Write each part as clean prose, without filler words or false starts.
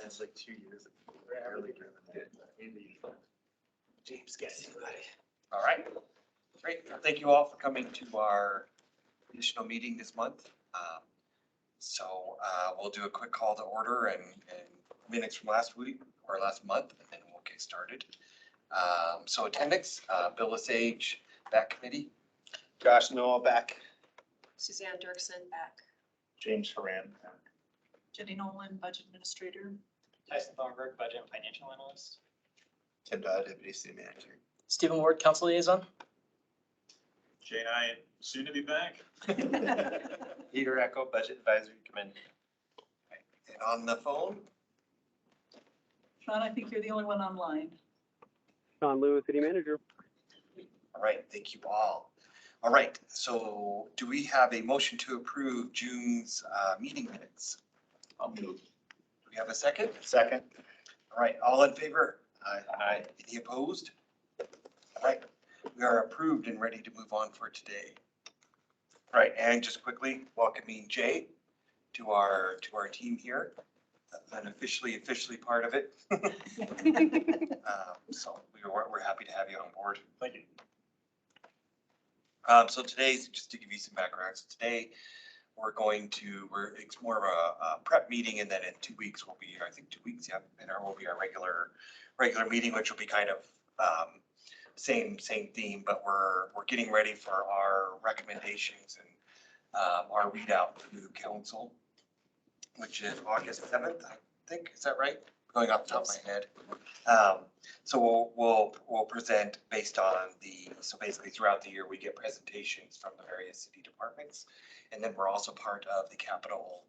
It's like 2 years. Barely driven it. James gets anybody. All right, great. Thank you all for coming to our additional meeting this month. We'll do a quick call to order and minutes from last week or last month, and then we'll get started. So attendance, Bill Lesage, back committee. Josh Noel back. Suzanne Dirksen back. James Horan. Jenny Nolan, budget administrator. Tyson Thornburg, budget and financial analyst. Tim Dodd, deputy city manager. Stephen Ward, council liaison. Jay and I soon to be back. Peter Echo, budget advisory committee. And on the phone, Sean, I think you're the only one online. Sean Lewis, city manager. all right, thank you all. All right, so do we have a motion to approve June's meeting minutes? I'll move. Do we have a second? Second. All right, all in favor? Aye. Any opposed? All right, we are approved and ready to move on for today. All right, and just quickly welcoming Jay to our team here, unofficially part of it. So we're happy to have you on board. Thank you. So today's, just to give you some background, so today it's more of a prep meeting, and then in 2 weeks will be, I think 2 weeks, yeah, and will be our regular meeting, which will be kind of same theme, but we're getting ready for our recommendations and our readout to council, which is August 7th, I think. Is that right? Going off the top of my head. So we'll present based on so basically throughout the year, we get presentations from the various city departments. And then we're also part of the capital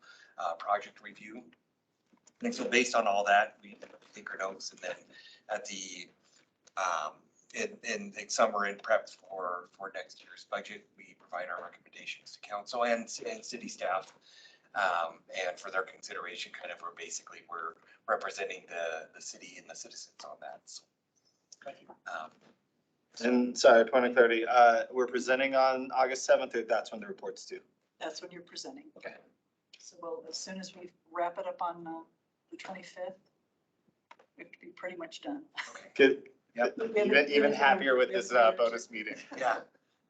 project review. And so based on all that, we take our notes, and then at the, in summer and prep for next year's budget, we provide our recommendations to council and city staff. And for their consideration, kind of, we're representing the city and the citizens on that. So, Thank you. And sorry, 2030, we're presenting on August 7th, or that's when the report's due? That's when you're presenting. Okay. So as soon as we wrap it up on the 25th, we have to be pretty much done. Good. Yep. Even happier with this bonus meeting. yeah,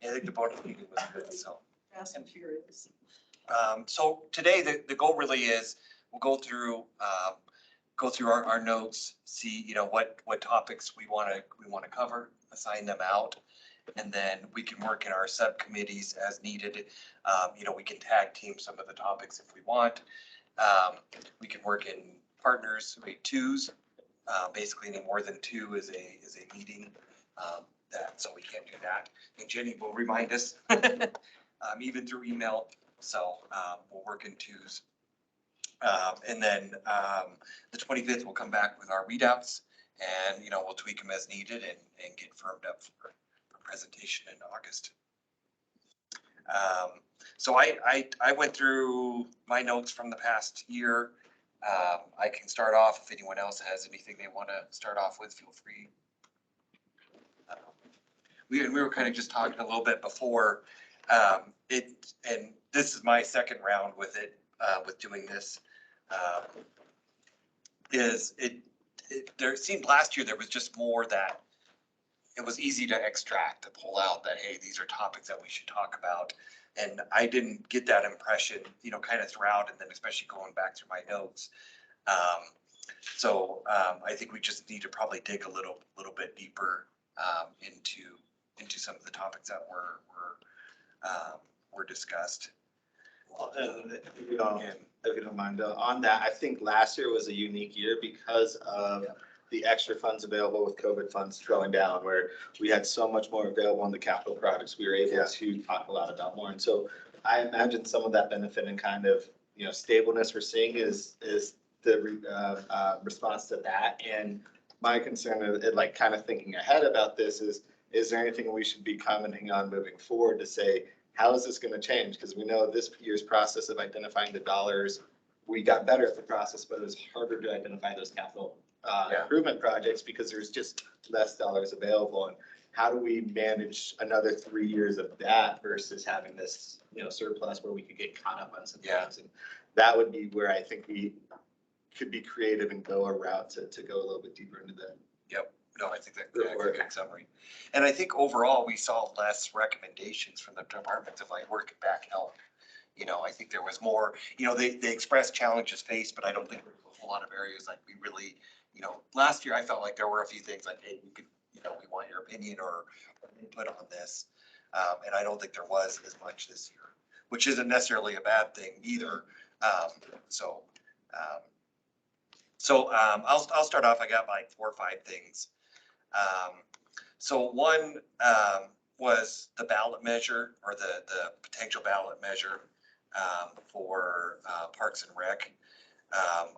I think the bonus meeting was good. So. Fast and furious. So today, the goal really is we'll go through our notes, see, what topics we want to cover, assign them out, and then we can work in our subcommittees as needed. We can tag team some of the topics if we want. We can work in partners, twos. Basically, any more than two is a meeting. So we can't do that. And Jenny will remind us, even through email. So we'll work in twos. And then the 25th, we'll come back with our readouts, and we'll tweak them as needed and get firmed up for presentation in August. So I went through my notes from the past year. I can start off if anyone else has anything they want to start off with. Feel free. We were kind of just talking a little bit before and this is my second round with it, with doing this. There seemed last year there was just more that it was easy to extract, to pull out that, hey, these are topics that we should talk about. And I didn't get that impression, kind of throughout, and then especially going back through my notes. I think we just need to probably dig a little bit deeper into some of the topics that were discussed. Well, if you don't mind, on that, I think last year was a unique year because of the extra funds available with COVID funds going down, where we had so much more available on the capital projects. We were able to talk a lot about more. And so I imagine some of that benefit and kind of, stableness we're seeing is the response to that. And my concern, like kind of thinking ahead about this, is there anything we should be commenting on moving forward to say, how is this going to change? Because we know this year's process of identifying the dollars, we got better at the process, but it was harder to identify those capital improvement projects because there's just less dollars available. And how do we manage another 3 years of that versus having this, surplus where we could get caught up on some things? And that would be where I think we could be creative and go a route to go a little bit deeper into that. No, I think that's a good summary. And I think overall, we saw less recommendations from the departments of like working back help. You know, I think there was more, you know, they expressed challenges faced, but I don't think there was a whole lot of areas like we really, you know, last year I felt like there were a few things like, hey, we could, you know, we want your opinion or input on this. And I don't think there was as much this year, which isn't necessarily a bad thing either. I'll start off. I got like 4 or 5 things. So one was the ballot measure or the potential ballot measure for Parks and Rec.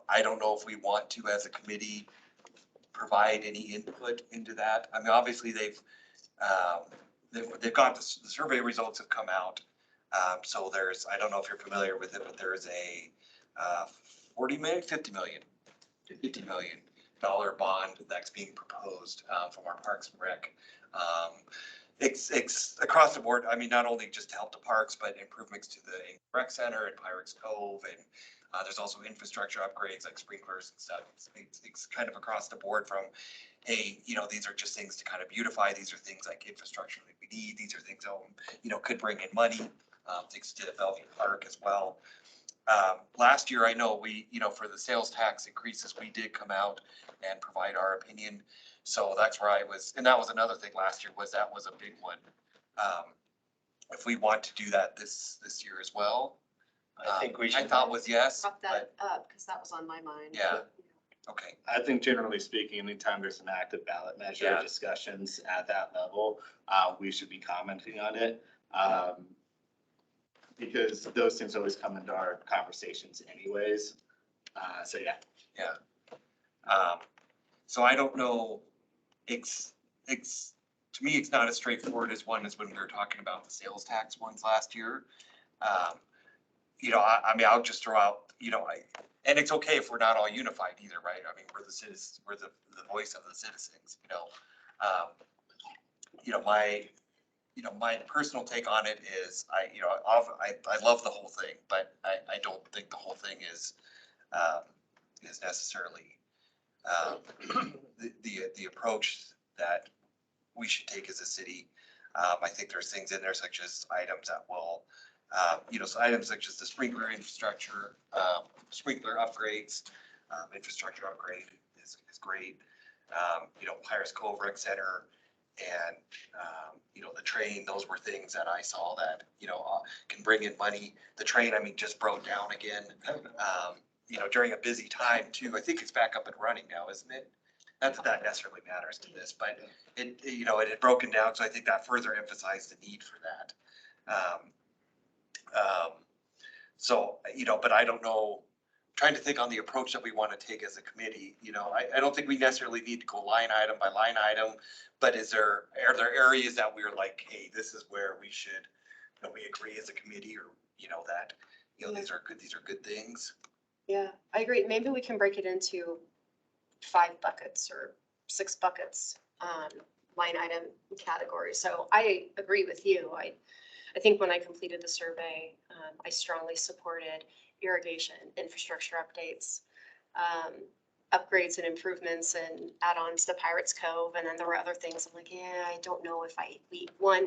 I don't know if we want to, as a committee, provide any input into that. I mean, obviously they've got the survey results have come out. So there's, I don't know if you're familiar with it, but there's a 40 million, 50 million, $50 million bond that's being proposed from our Parks and Rec. It's across the board. I mean, not only just to help the parks, but improvements to the rec center and Pirates Cove. And there's also infrastructure upgrades like sprinklers and stuff. It's kind of across the board from, hey, you know, these are just things to kind of beautify. These are things like infrastructure that we need. These are things that, you know, could bring in money. Things to Bellevue Park as well. Last year, I know we, you know, for the sales tax increases, we did come out and provide our opinion. So that's where I was, and that was another thing last year was that was a big one. If we want to do that this year as well, I think we should. I thought was yes, Brought but, that up because that was on my mind. Yeah. okay. I think generally speaking, anytime there's an active ballot measure Yeah. discussions at that level, we should be commenting on it. Because those things always come into our conversations anyways. So yeah. So I don't know, to me, it's not as straightforward as one as when we were talking about the sales tax ones last year. You know, I mean, I'll just throw out, you know, and it's okay if we're not all unified either, right? I mean, we're the citizens, we're the voice of the citizens, you know. My personal take on it is I love the whole thing, but I don't think the whole thing is necessarily the approach that we should take as a city. I think there's things in there such as items that will, so items such as the sprinkler infrastructure, sprinkler upgrades, infrastructure upgrade is great. Pirates Cove Rec Center and, the train, those were things that I saw that, can bring in money. The train, I mean, just broke down again, during a busy time too. I think it's back up and running now, isn't it? Not that that necessarily matters to this, but it had broken down. So I think that further emphasized the need for that. But I don't know, trying to think on the approach that we want to take as a committee. I don't think we necessarily need to go line item by line item, but are there areas that we're like, hey, this is where we should, we agree as a committee, or, that, these are good things. Yeah, I agree. Maybe we can break it into 5 buckets or 6 buckets, line item categories. So I agree with you. I think when I completed the survey, I strongly supported irrigation, infrastructure updates, upgrades and improvements and add-ons to Pirates Cove. And then there were other things I'm like, yeah, I don't know if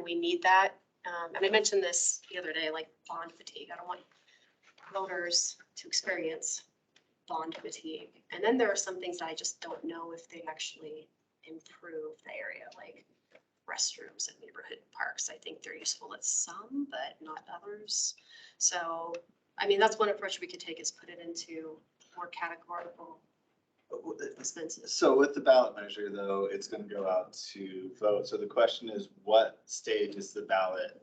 we need that. And I mentioned this the other day, like bond fatigue. I don't want voters to experience bond fatigue. And then there are some things that I just don't know if they actually improve the area, like restrooms and neighborhood parks. I think they're useful at some, but not others. So, I mean, that's one approach we could take, is put it into more categorical expenses. So with the ballot measure though, it's going to go out to vote. So the question is, what stage is the ballot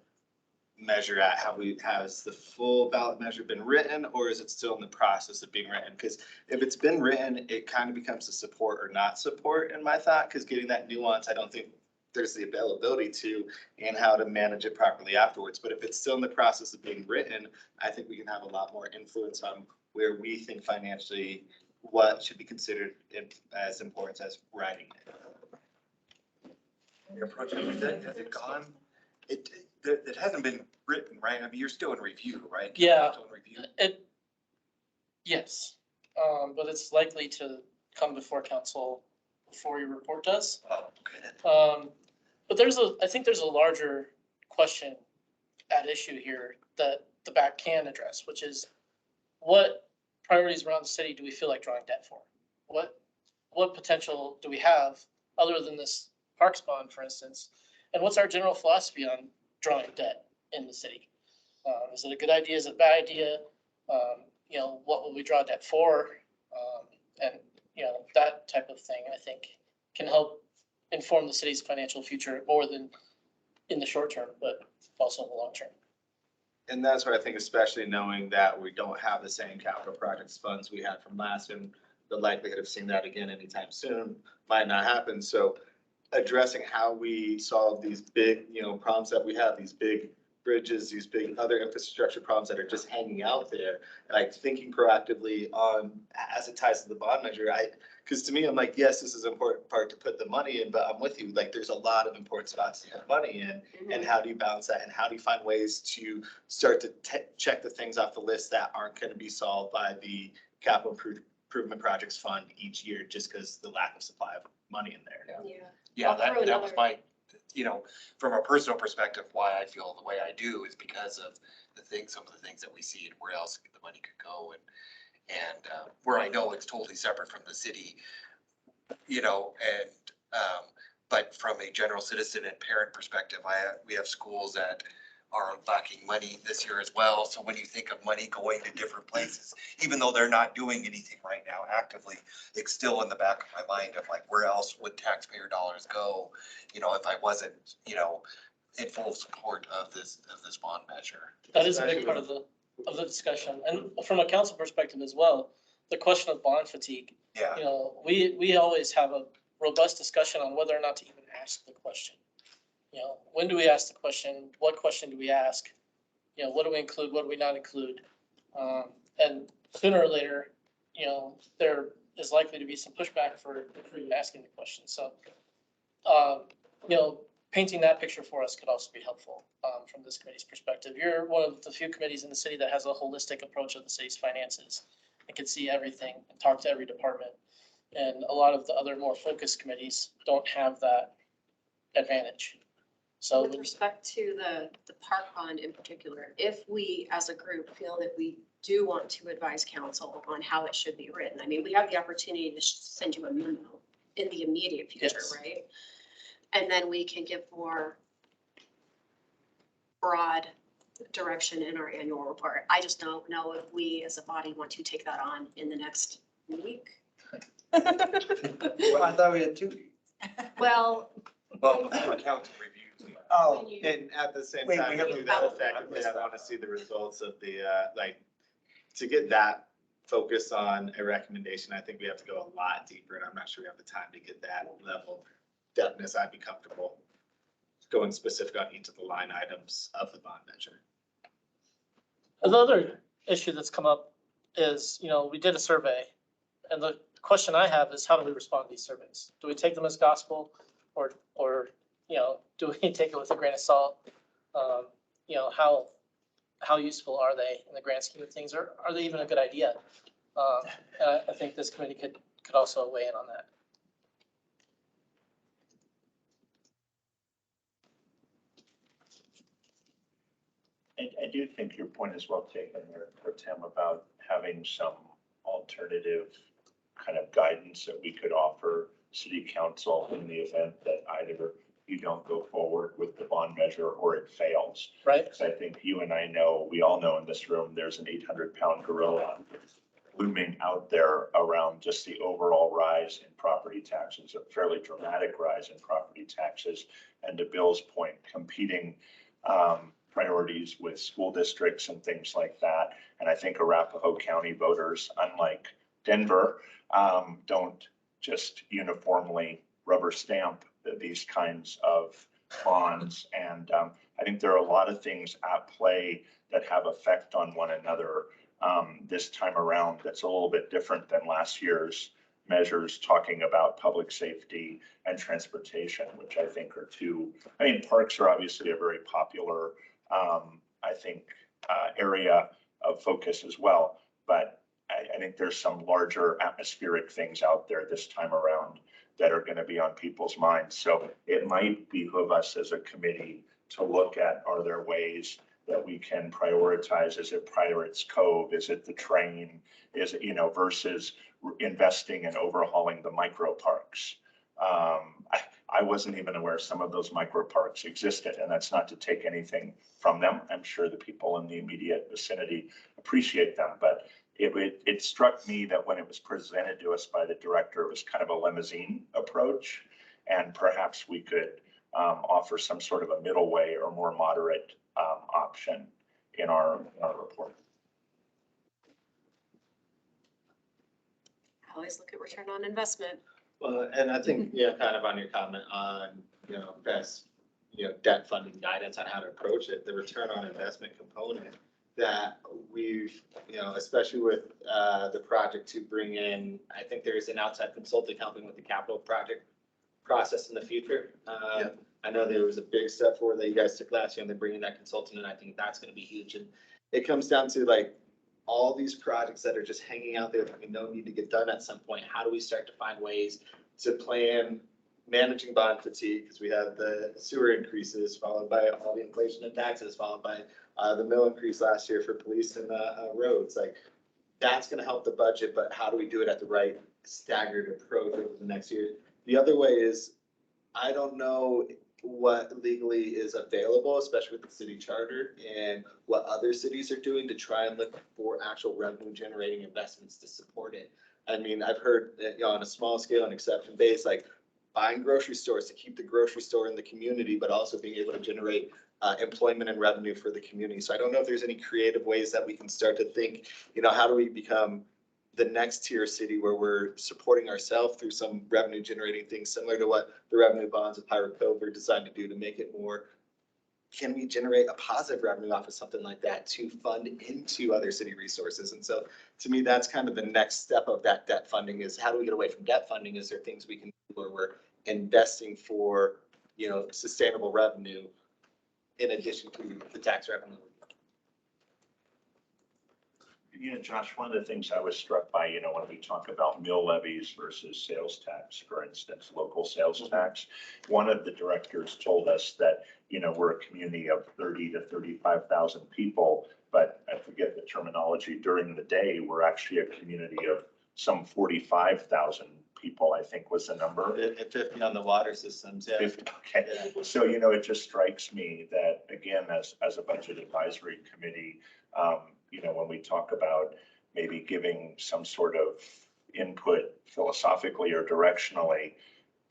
measure at? Has the full ballot measure been written, or is it still in the process of being written? Because if it's been written, it kind of becomes a support or not support in my thought, because getting that nuance, I don't think there's the availability to, and how to manage it properly afterwards. But if it's still in the process of being written, I think we can have a lot more influence on where we think financially what should be considered as important as writing it. Your approach, has it gone? It hasn't been written, right? I mean, you're still in review, right? Yeah. Still in review. Yes, but it's likely to come before council before your report does. Oh, okay. But I think there's a larger question at issue here that the back can address, which is what priorities around the city do we feel like drawing debt for? What potential do we have other than this parks bond, for instance? And what's our general philosophy on drawing debt in the city? Is it a good idea? Is it a bad idea? What will we draw debt for? And, that type of thing, I think, can help inform the city's financial future more than in the short term, but also in the long term. And that's what I think, especially knowing that we don't have the same capital projects funds we had from last, and the likelihood of seeing that again anytime soon might not happen. So addressing how we solve these big, problems that we have, these big bridges, these big other infrastructure problems that are just hanging out there, like thinking proactively on, as it ties to the bond measure, because to me, I'm like, yes, this is an important part to put the money in, but I'm with you, like, there's a lot of important spots to put money in, and how do you balance that, and how do you find ways to start to check the things off the list that aren't going to be solved by the capital improvement projects fund each year, just because the lack of supply of money in there. Yeah. Yeah, I'll throw that was another- my, from a personal perspective, why I feel the way I do is because of some of the things that we see and where else the money could go, and where I know it's totally separate from the city, but from a general citizen and parent perspective, we have schools that are lacking money this year as well. So when you think of money going to different places, even though they're not doing anything right now actively, it's still in the back of my mind of like, where else would taxpayer dollars go? If I wasn't, in full support of this bond measure. That is a big part of the discussion. And from a council perspective as well, the question of bond fatigue, Yeah, we always have a robust discussion on whether or not to even ask the question. When do we ask the question? What question do we ask? What do we include? What do we not include? And sooner or later, there is likely to be some pushback for even asking the question. So, painting that picture for us could also be helpful from this committee's perspective. You're one of the few committees in the city that has a holistic approach of the city's finances and can see everything and talk to every department. And a lot of the other more focused committees don't have that advantage. So With respect to the park bond in particular, if we as a group feel that we do want to advise council on how it should be written, I mean, we have the opportunity to send you a memo in the immediate future, Yes. right? And then we can give more broad direction in our annual report. I just don't know if we as a body want to take that on in the next week. Well, I thought we had 2 weeks. Well, well, council reviews. Oh, when you- And at the same Wait, time, we to have do to- that I effectively, missed I that. want to see the results of to get that focused on a recommendation. I think we have to go a lot deeper, and I'm not sure we have the time to get that level of depthness. I'd be comfortable going specific on each of the line items of the bond measure. the other issue that's come up is, we did a survey, and the question I have is, how do we respond to these surveys? Do we take them as gospel, or do we take it with a grain of salt? How useful are they in the grand scheme of things, or are they even a good idea? And I think this committee could also weigh in on that. I do think your point is well taken there, Tim, about having some alternative kind of guidance that we could offer city council in the event that either you don't go forward with the bond measure or it fails. Right? Because I think you and I know, we all know in this room, there's an 800-pound gorilla looming out there around just the overall rise in property taxes, a fairly dramatic rise in property taxes. And to Bill's point, competing priorities with school districts and things like that. And I think Arapahoe County voters, unlike Denver, don't just uniformly rubber stamp these kinds of bonds. And I think there are a lot of things at play that have effect on one another this time around that's a little bit different than last year's measures talking about public safety and transportation, which I think are two. I mean, parks are obviously a very popular, I think, area of focus as well. But I I think there's some larger atmospheric things out there this time around that are going to be on people's minds. So it might behoove us as a committee to look at, are there ways that we can prioritize? Is it Pirates Cove? Is it the train? Is it, versus investing in overhauling the micro parks? I wasn't even aware some of those micro parks existed, and that's not to take anything from them. I'm sure the people in the immediate vicinity appreciate them, but it struck me that when it was presented to us by the director, it was kind of a limousine approach, and perhaps we could offer some sort of a middle way or more moderate option in our report. Always look at return on investment. Well, and I think, kind of on your comment on, best, debt funding guidance on how to approach it, the return on investment component that we've, especially with the project to bring in, I think there's an outside consultant helping with the capital project process in the future. I know there was a big step forward that you guys took last year, and they're bringing that consultant, and I think that's going to be huge. And it comes down to like all these projects that are just hanging out there that we know need to get done at some point. How do we start to find ways to plan managing bond fatigue? Because we have the sewer increases followed by all the inflation and taxes, followed by the mill increase last year for police and roads. Like that's going to help the budget, but how do we do it at the right staggered approach over the next year? The other way is, I don't know what legally is available, especially with the city charter and what other cities are doing to try and look for actual revenue generating investments to support it. I mean, I've heard that, on a small scale and exception based, like buying grocery stores to keep the grocery store in the community, but also being able to generate employment and revenue for the community. So I don't know if there's any creative ways that we can start to think, how do we become the next tier city where we're supporting ourselves through some revenue generating things similar to what the revenue bonds of Pirate Cove are designed to do to make it more. Can we generate a positive revenue off of something like that to fund into other city resources? And so to me, that's kind of the next step of that debt funding is how do we get away from debt funding? Is there things we can do where we're investing for, sustainable revenue in addition to the tax revenue? Josh, one of the things I was struck by, when we talk about mill levies versus sales tax, for instance, local sales tax, one of the directors told us that, we're a community of 30 to 35,000 people, but I forget the terminology, during the day, we're actually a community of some 45,000 people, I think was the number. 50 on the water systems, yeah. 50, okay. Yeah. So, it just strikes me that, again, as a budget advisory committee, when we talk about maybe giving some sort of input philosophically or directionally,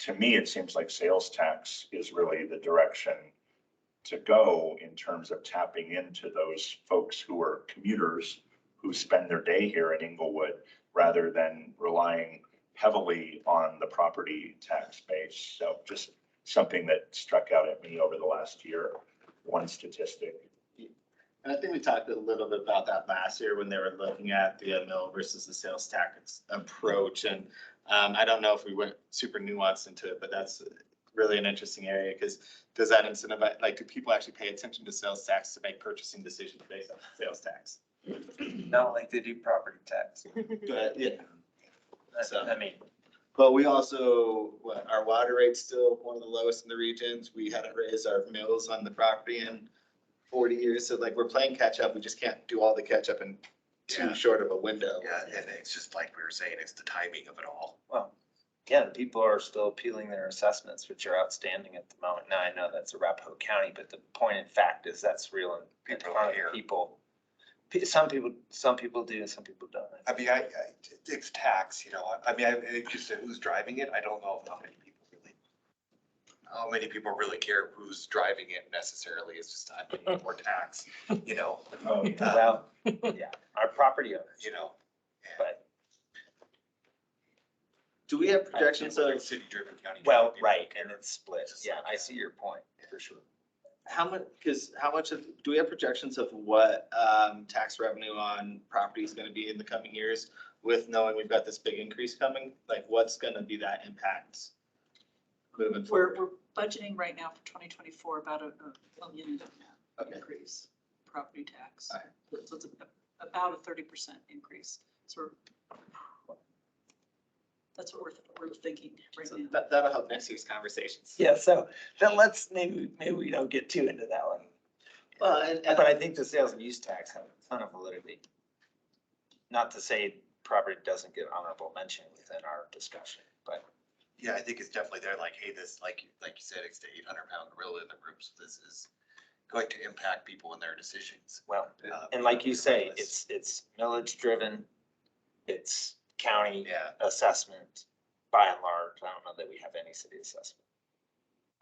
to me, it seems like sales tax is really the direction to go in terms of tapping into those folks who are commuters who spend their day here in Inglewood rather than relying heavily on the property tax base. So just something that struck out at me over the last year, one statistic. And I think we talked a little bit about that last year when they were looking at the mill versus the sales tax approach. And I don't know if we went super nuanced into it, but that's really an interesting area because does that incentivize, like, do people actually pay attention to sales tax to make purchasing decisions based on sales tax? Not like they do property tax. But yeah. So, I mean, but we also, our water rate's still one of the lowest in the regions. We hadn't raised our mills on the property in 40 years. So like we're playing catch up. We just can't do all the catch up in too short of a window. Yeah, and it's just like we were saying, it's the timing of it all. well, yeah, people are still appealing their assessments, which are outstanding at the moment. Now, I know that's Arapahoe County, but the point in fact is that's real and People front of here. people. Some people do and some people don't. I mean, it's tax, it's just who's driving it. I don't know how many people really care who's driving it necessarily. It's just I'm paying more tax, Oh, Well, yeah, our property owners, but, Do we have projections of city driven county? well, right, and it's split. Yeah, I see your point, for sure. how much of, do we have projections of what tax revenue on property is going to be in the coming years with knowing we've got this big increase coming? Like what's going to be that impact moving forward? We're budgeting right now for 2024 about a million Okay. increase property tax. All So it's about a 30% increase. sort of, that's what we're thinking right So now. that'll help next year's conversations. Yeah, so then let's, maybe we don't get too into that one. Well, and But I think the sales and use tax have a ton of validity. Not to say property doesn't get honorable mention within our discussion, but Yeah, I think it's definitely there, like, hey, this, like you said, it's the 800-pound gorilla in the room, so this is going to impact people in their decisions. well, and like you say, it's millage driven. It's county Yeah, assessment by and large. I don't know that we have any city assessment.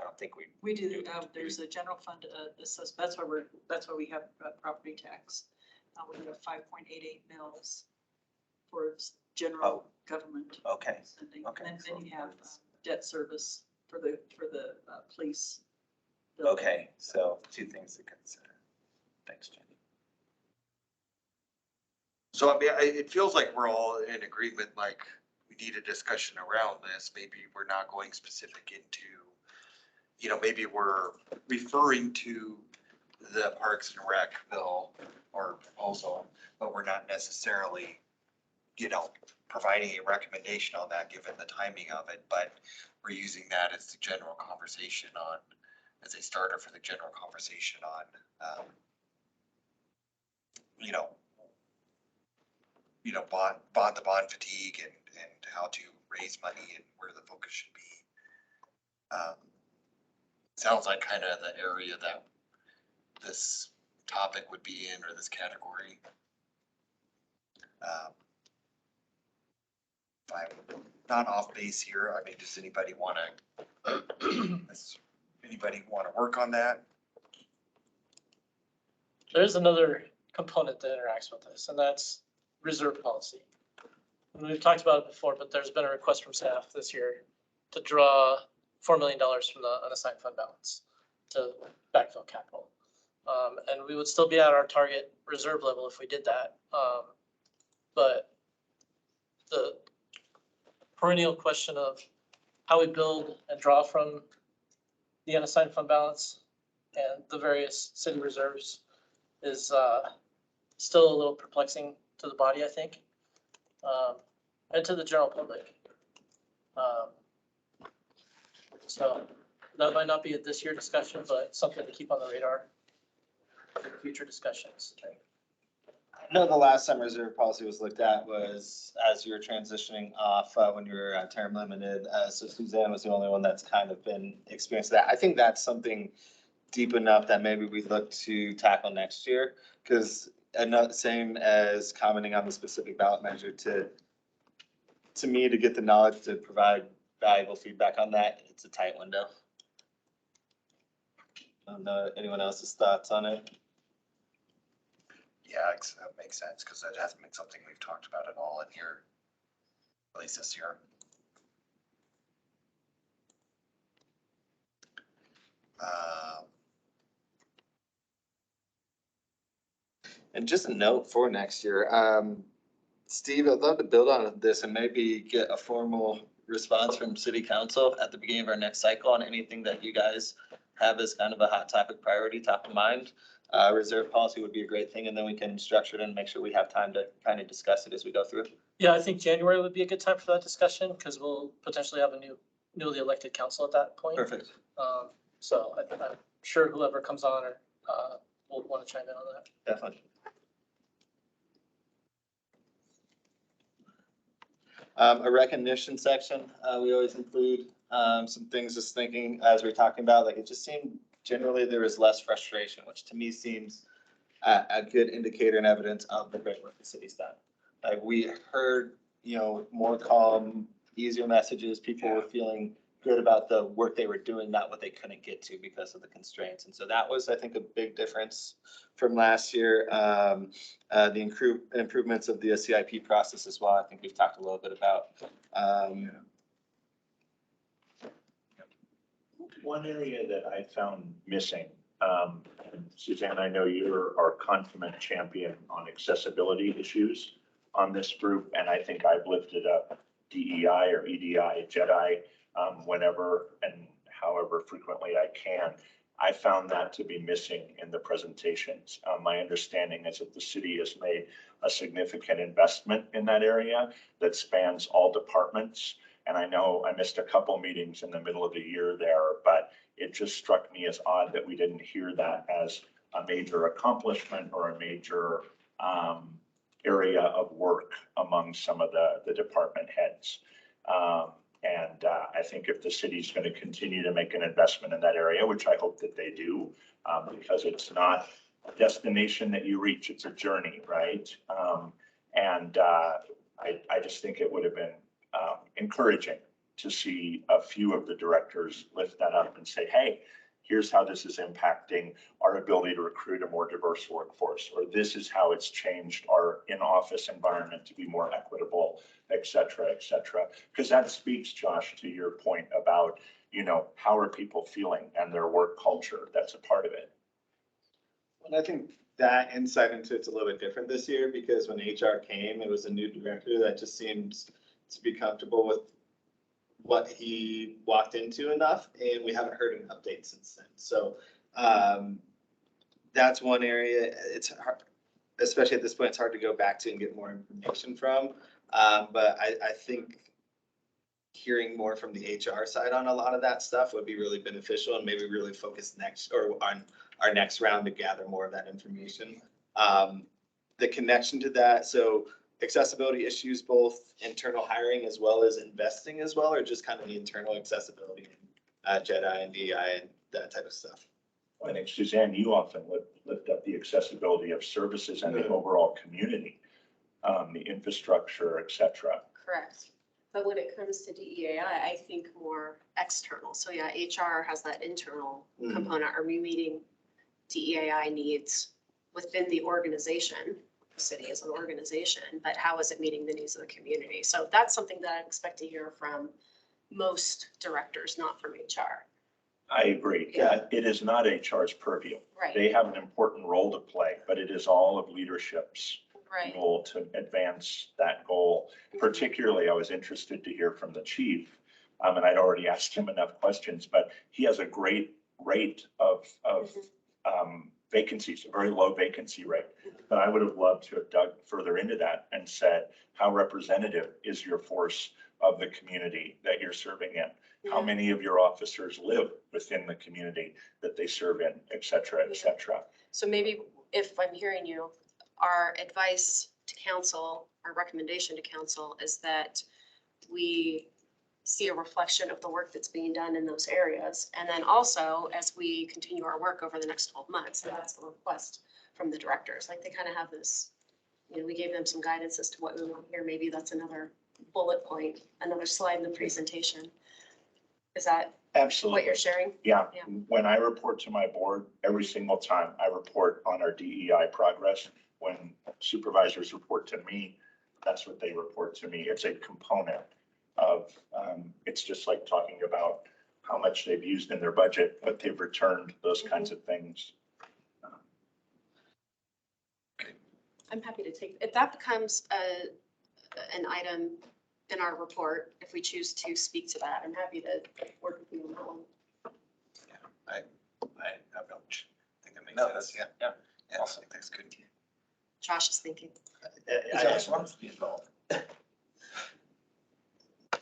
I don't think we. We do, there's a general fund, that's why we have property tax. We have 5.88 mils for general government Okay, spending. okay, And so then you have debt service for the police. okay, so two things to consider. Thanks, Jenny. so I mean, it feels like we're all in agreement, like, we need a discussion around this. Maybe we're not going specific into, maybe we're referring to the Parks and Rec bill or also, but we're not necessarily, providing a recommendation on that, given the timing of it, but we're using that as the general conversation on, as a starter for the general conversation on, bond fatigue and how to raise money and where the focus should be. Sounds like kind of the area that this topic would be in, or this category. If I'm not off base here, I mean, does anybody want to work on that? There's another component that interacts with this, and that's reserve policy. And we've talked about it before, but there's been a request from staff this year to draw $4 million from the unassigned fund balance to backfill capital. And we would still be at our target reserve level if we did that. But the perennial question of how we build and draw from the unassigned fund balance and the various city reserves is still a little perplexing to the body, I think, and to the general public. So that might not be a this year discussion, but something to keep on the radar for future discussions. no, the last time reserve policy was looked at was as you were transitioning off when you were term limited. So Suzanne was the only one that's kind of been experienced that. I think that's something deep enough that maybe we look to tackle next year, because same as commenting on the specific ballot measure, to me, to get the knowledge to provide valuable feedback on that, it's a tight window. I don't know anyone else's thoughts on it. Yeah, that makes sense, because that hasn't been something we've talked about at all in here, at least this year. And just a note for next year, Steve, I'd love to build on this and maybe get a formal response from city council at the beginning of our next cycle on anything that you guys have as kind of a hot topic priority, top of mind. Reserve policy would be a great thing, and then we can structure it and make sure we have time to kind of discuss it as we go through. Yeah, I think January would be a good time for that discussion because we'll potentially have a newly elected council at that point. Perfect. So I'm sure whoever comes on will want to chime in on that. Definitely. A recognition section, we always include some things, just thinking as we're talking about, like it just seemed generally there was less frustration, which to me seems a good indicator and evidence of the great work the city's done. Like we heard, more calm, easier messages. People were feeling good about the work they were doing, not what they couldn't get to because of the constraints. And so that was, I think, a big difference from last year. The improvements of the CIP process as well, I think we've talked a little bit about. One area that I found missing, Suzanne, I know you're our consummate champion on accessibility issues on this group, and I think I've lifted up DEI or EDI, JEDI, whenever and however frequently I can. I found that to be missing in the presentations. My understanding is that the city has made a significant investment in that area that spans all departments. And I know I missed a couple meetings in the middle of the year there, but it just struck me as odd that we didn't hear that as a major accomplishment or a major area of work among some of the department heads. I think if the city's going to continue to make an investment in that area, which I hope that they do, because it's not a destination that you reach, it's a journey, right? I just think it would have been encouraging to see a few of the directors lift that up and say, hey, here's how this is impacting our ability to recruit a more diverse workforce, or this is how it's changed our in-office environment to be more equitable, et cetera, et cetera. Because that speaks, Josh, to your point about, how are people feeling and their work culture? That's a part of it. And I think that insight into it's a little bit different this year because when HR came, it was a new director that just seems to be comfortable with what he walked into enough, and we haven't heard an update since then. So that's one area. It's hard, especially at this point, it's hard to go back to and get more information from. But I think hearing more from the HR side on a lot of that stuff would be really beneficial and maybe really focus on our next round to gather more of that information. The connection to that, so accessibility issues, both internal hiring as well as investing as well, or just kind of the internal accessibility, JEDI and DEI and that type of stuff. I think, Suzanne, you often lift up the accessibility of services and the overall community, the infrastructure, et cetera. Correct. But when it comes to DEAI, I think more external. So yeah, HR has that internal component. Are we meeting DEAI needs within the organization, the city as an organization, but how is it meeting the needs of the community? So that's something that I expect to hear from most directors, not from HR. I agree. Yeah. It is not HR's purview. Right. They have an important role to play, but it is all of leadership's Right. role to advance that goal. Particularly, I was interested to hear from the chief, and I'd already asked him enough questions, but he has a great rate of vacancies, a very low vacancy rate. But I would have loved to have dug further into that and said, how representative is your force of the community that you're serving in? How many of your officers live within the community that they serve in, et cetera, et cetera? So maybe if I'm hearing you, our advice to council, our recommendation to council is that we see a reflection of the work that's being done in those areas. And then also, as we continue our work over the next 12 months, and that's the request from the directors. Like they kind of have this, we gave them some guidance as to what we want here. Maybe that's another bullet point, another slide in the presentation. Is that Absolutely. what you're sharing? Yeah. Yeah. When I report to my board, every single time I report on our DEI progress. When supervisors report to me, that's what they report to me. It's a component of, it's just like talking about how much they've used in their budget, what they've returned, those kinds of things. I'm happy to take, if that becomes an item in our report, if we choose to speak to that, I'm happy to work with you on that one. I have no, I think that makes No, sense. yeah. Yeah, awesome. That's good. Josh is thinking.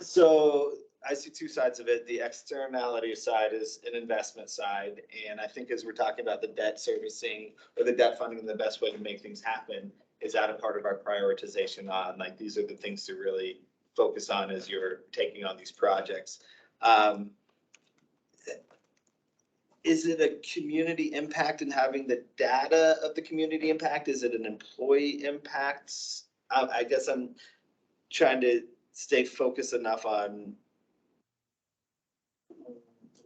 So I see two sides of it. The externality side is an investment side. And I think as we're talking about the debt servicing or the debt funding, the best way to make things happen is that a part of our prioritization on, like, these are the things to really focus on as you're taking on these projects. Is it a community impact and having the data of the community impact? Is it an employee impact? I guess I'm trying to stay focused enough on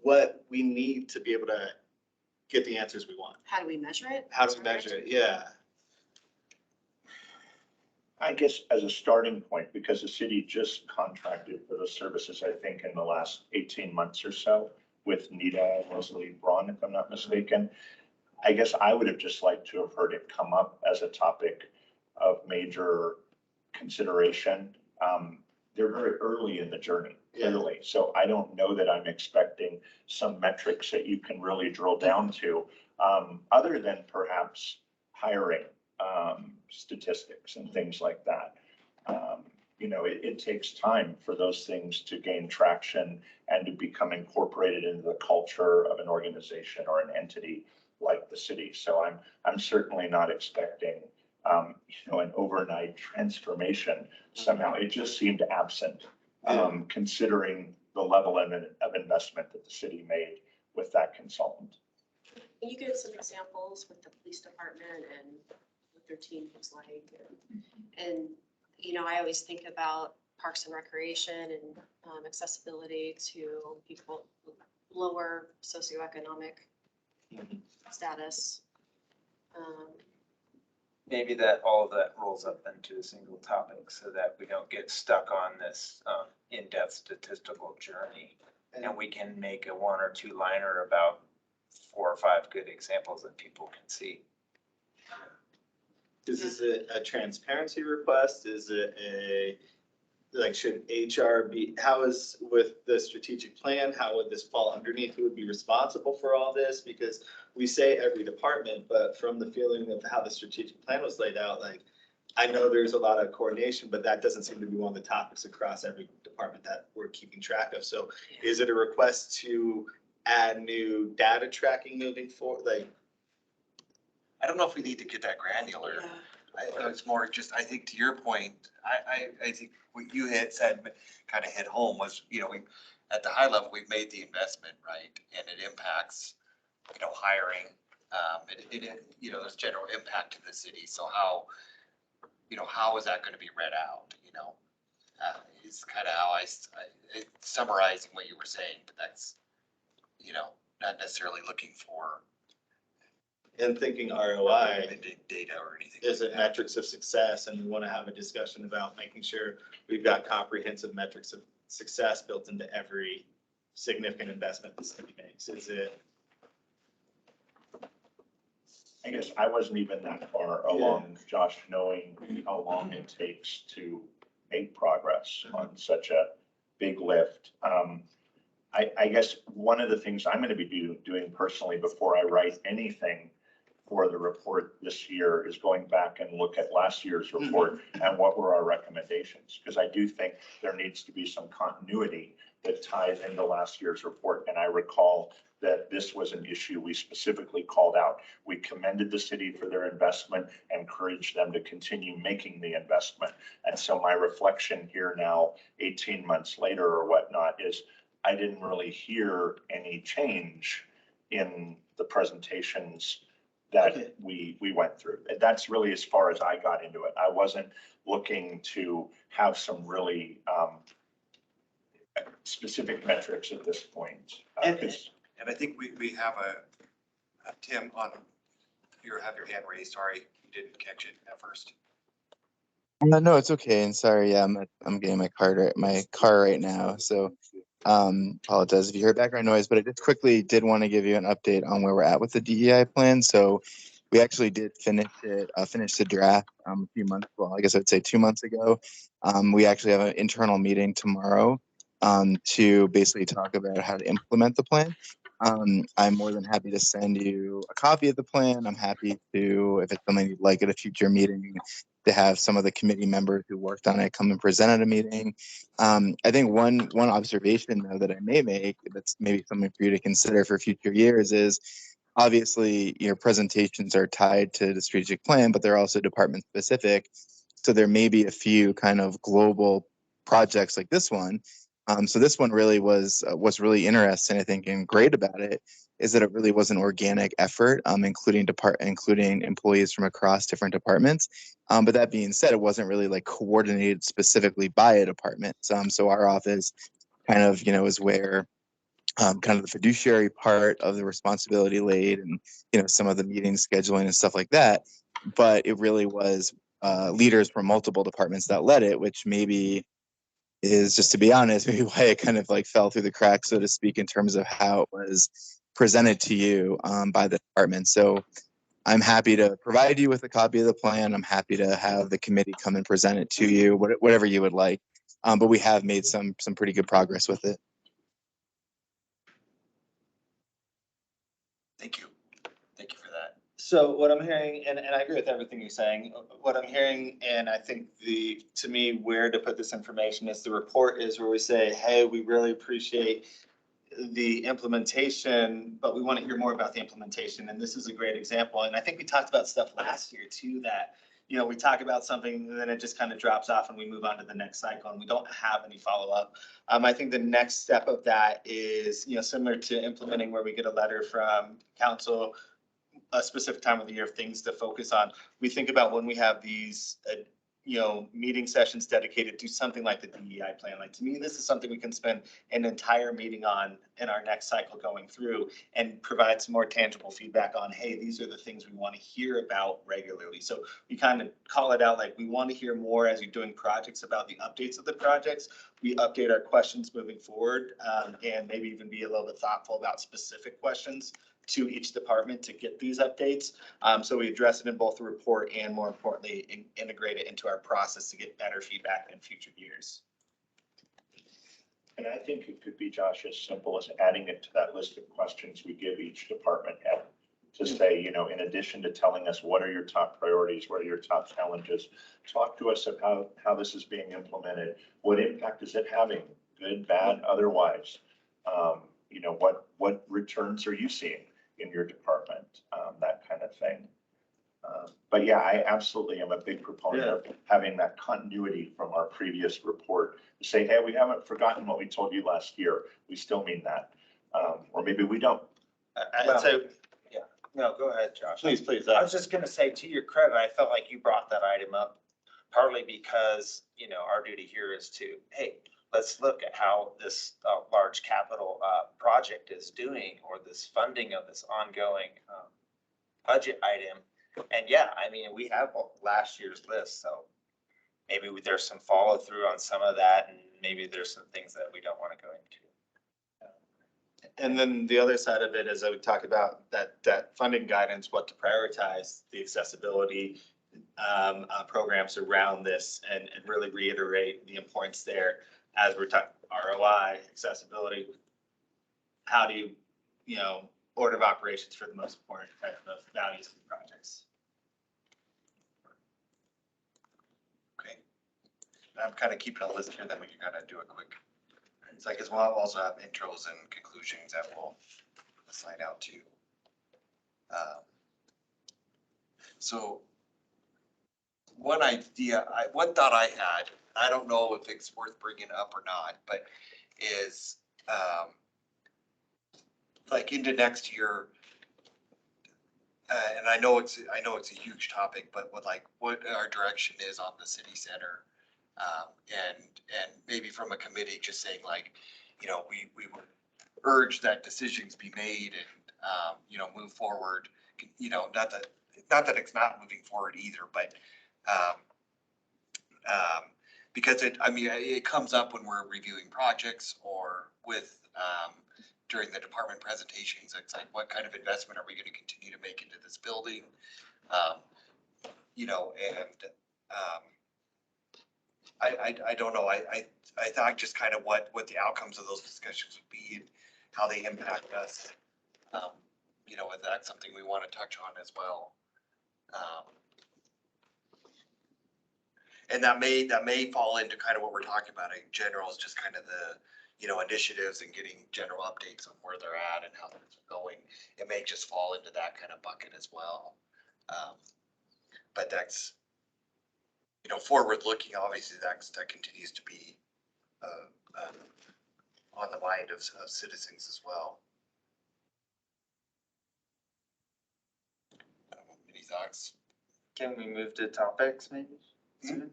what we need to be able to get the answers we want. How do we measure it? How do we measure it? Yeah. I guess as a starting point, because the city just contracted for those services, I think in the last 18 months or so with Nita and Leslie Braun, if I'm not mistaken. I guess I would have just liked to have heard it come up as a topic of major consideration. They're very early in the journey, clearly. So I don't know that I'm expecting some metrics that you can really drill down to, other than perhaps hiring statistics and things like that. It takes time for those things to gain traction and to become incorporated into the culture of an organization or an entity like the city. So I'm certainly not expecting, an overnight transformation somehow. It just seemed absent, considering the level of investment that the city made with that consultant. You gave some examples with the police department and what their team was like. And I always think about Parks and Recreation and accessibility to people with lower socioeconomic status. Maybe that all of that rolls up into a single topic so that we don't get stuck on this in-depth statistical journey. And we can make a 1 or 2 liner about 4 or 5 good examples that people can see. Is this a transparency request? Is it should HR be, how is with the strategic plan, how would this fall underneath? Who would be responsible for all this? Because we say every department, but from the feeling of how the strategic plan was laid out, I know there's a lot of coordination, but that doesn't seem to be one of the topics across every department that we're keeping track of. So is it a request to add new data tracking moving forward? I don't know if we need to get that granular. It's more just, I think to your point, I think what you had said kind of hit home was, we, at the high level, we've made the investment, right? And it impacts, hiring, there's general impact to the city. So how is that going to be read out, is kind of how I summarizing what you were saying, but that's, not necessarily looking for And thinking ROI. data or anything. Is like it that. metrics of success? And we want to have a discussion about making sure we've got comprehensive metrics of success built into every significant investment the city makes. Is it? I guess I wasn't even that far along, Josh, knowing how long it takes to make progress on such a big lift. I guess one of the things I'm going to be doing personally before I write anything for the report this year is going back and look at last year's report and what were our recommendations. Because I do think there needs to be some continuity that ties into last year's report. And I recall that this was an issue we specifically called out. We commended the city for their investment and encouraged them to continue making the investment. And so my reflection here now, 18 months later or whatnot, is I didn't really hear any change in the presentations that we went through. And that's really as far as I got into it. I wasn't looking to have some really specific metrics at this point. And I think we have a Tim on, you have your hand raised. Sorry, you didn't catch it at first. No, it's okay. And sorry, yeah, I'm getting my car right now. So apologize if you hear background noise, but I just quickly did want to give you an update on where we're at with the DEI plan. So we actually did finish the draft a few months, well, I guess I'd say 2 months ago. We actually have an internal meeting tomorrow to basically talk about how to implement the plan. I'm more than happy to send you a copy of the plan. I'm happy to, if it's something you'd like at a future meeting, to have some of the committee members who worked on it come and present at a meeting. I think one observation though that I may make that's maybe something for you to consider for future years is obviously your presentations are tied to the strategic plan, but they're also department specific. So there may be a few kind of global projects like this one. So this one really was really interesting, I think, and great about it is that it really was an organic effort, including employees from across different departments. But that being said, it wasn't really like coordinated specifically by a department. So our office kind of, is where kind of the fiduciary part of the responsibility laid and, some of the meeting scheduling and stuff like that. But it really was leaders from multiple departments that led it, which maybe is, just to be honest, maybe why it kind of like fell through the cracks, so to speak, in terms of how it was presented to you by the department. So I'm happy to provide you with a copy of the plan. I'm happy to have the committee come and present it to you, whatever you would like. But we have made some pretty good progress with it. Thank you. Thank you for that. So what I'm hearing, and I agree with everything you're saying, what I'm hearing, and I think to me, where to put this information is the report is where we say, hey, we really appreciate the implementation, but we want to hear more about the implementation. And this is a great example. And I think we talked about stuff last year too, that, we talk about something and then it just kind of drops off and we move on to the next cycle and we don't have any follow-up. I think the next step of that is, similar to implementing where we get a letter from council, a specific time of the year of things to focus on. We think about when we have these, meeting sessions dedicated to something like the DEI plan. Like, to me, this is something we can spend an entire meeting on in our next cycle going through and provide some more tangible feedback on, hey, these are the things we want to hear about regularly. So we kind of call it out, like, we want to hear more as you're doing projects about the updates of the projects. We update our questions moving forward, and maybe even be a little bit thoughtful about specific questions to each department to get these updates. So we address it in both the report and, more importantly, integrate it into our process to get better feedback in future years. And I think it could be, Josh, as simple as adding it to that list of questions we give each department head to say, in addition to telling us what are your top priorities, what are your top challenges, talk to us about how this is being implemented. What impact is it having? Good, bad, otherwise? What returns are you seeing in your department? That kind of thing. But yeah, I absolutely am a big proponent of having that continuity from our previous report to say, hey, we haven't forgotten what we told you last year. We still mean that. Or maybe we don't. I'd say, No, go ahead, Josh. please. I was just gonna say, to your credit, I felt like you brought that item up partly because, our duty here is to, hey, let's look at how this large capital project is doing, or this funding of this ongoing budget item. And yeah, we have last year's list, so maybe there's some follow through on some of that, and maybe there's some things that we don't want to go into. And then the other side of it is that we talk about that funding guidance, what to prioritize, the accessibility programs around this, and really reiterate the importance there as we're talking ROI, accessibility. How do you, order of operations for the most important type of values of the projects? Okay. I'm kind of keeping a list here, then we can kind of do a quick. It's like, as well, we'll also have intros and conclusions that we'll assign out to. So one idea, one thought I had, I don't know if it's worth bringing up or not, but is like into next year. And I know it's a huge topic, but what our direction is on the city center. And maybe from a committee, just saying we would urge that decisions be made and, move forward, not that it's not moving forward either, but because it comes up when we're reviewing projects or with, during the department presentations. It's like, what kind of investment are we going to continue to make into this building? I don't know. I thought just kind of what the outcomes of those discussions would be and how they impact us. If that's something we want to touch on as well. And that may fall into kind of what we're talking about in general, is just kind of the, initiatives and getting general updates on where they're at and how things are going. It may just fall into that kind of bucket as well. But that's, forward looking, obviously that continues to be on the mind of citizens as well. Any thoughts? Can we move to topics maybe? Can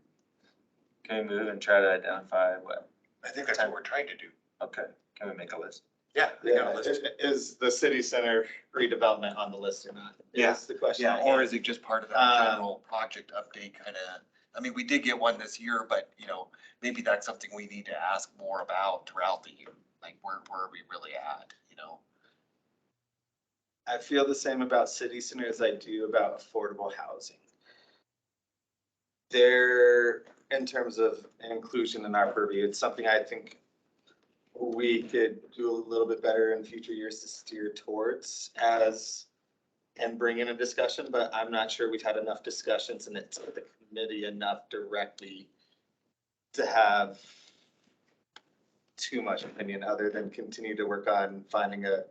we move and try to identify what? I think that's what we're trying to do. Okay, can we make a list? Yeah. Is the city center redevelopment on the list or not? Is the question. Yeah, or is it just part of the general project update kind of, we did get one this year, but maybe that's something we need to ask more about throughout the year. Like, where are we really at, I feel the same about city center as I do about affordable housing. There, in terms of inclusion in our purview, it's something I think we could do a little bit better in future years to steer towards as and bring in a discussion, but I'm not sure we've had enough discussions and it's with the committee enough directly to have too much opinion other than continue to work on finding a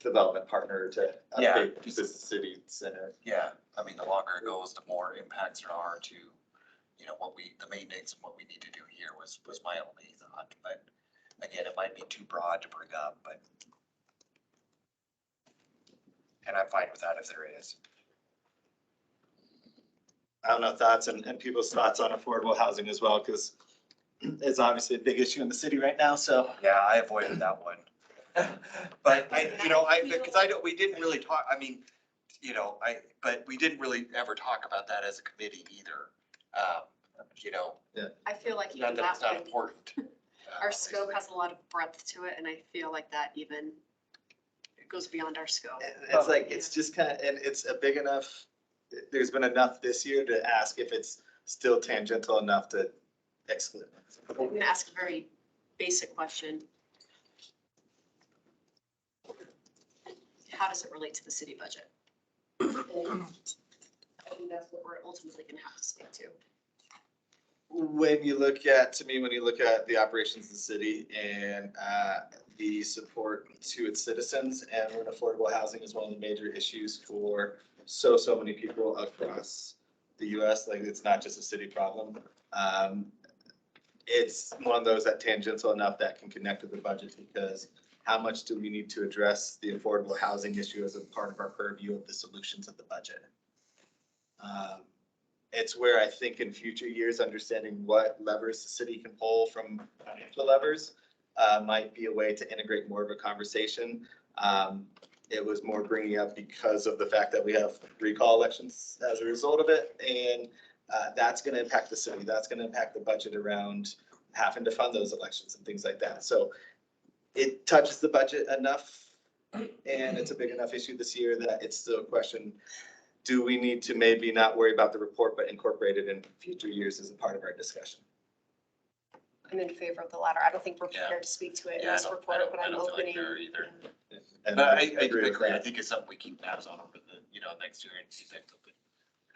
development partner to Yeah. update the city center. Yeah, I mean, the longer it goes, the more impacts there are to, you know, the maintenance and what we need to do here was my only thought, but again, it might be too broad to bring up, but. And I'm fine with that if there is. I don't know, thoughts and people's thoughts on affordable housing as well, because it's obviously a big issue in the city right now, so. Yeah, I avoided that one. But because we didn't really talk, I mean, but we didn't really ever talk about that as a committee either. I feel like Not even that it's that not one, important. our scope has a lot of breadth to it, and I feel like that even, it goes beyond our scope. It's like, it's just kind of, and it's a big enough, there's been enough this year to ask if it's still tangential enough to exclude. I'm gonna ask a very basic question. How does it relate to the city budget? And I think that's what we're ultimately gonna have to speak to. When you look at, to me, when you look at the operations of the city and the support to its citizens, and when affordable housing is one of the major issues for so many people across the US, like it's not just a city problem. It's one of those that tangential enough that can connect with the budget, because how much do we need to address the affordable housing issue as a part of our purview of the solutions of the budget? It's where I think in future years, understanding what levers the city can pull from financial levers might be a way to integrate more of a conversation. It was more bringing up because of the fact that we have recall elections as a result of it. And that's going to impact the city. That's going to impact the budget around having to fund those elections and things like that. So it touches the budget enough, and it's a big enough issue this year that it's still a question. Do we need to maybe not worry about the report, but incorporate it in future years as a part of our discussion? I'm in favor of the latter. I don't think we're Yeah. prepared to speak to it in Yeah, I this don't- report, but I'm I don't feel like opening. there either. And But I agree with agree. I that. think it's something we keep tabs on over the, next year and see if it's open.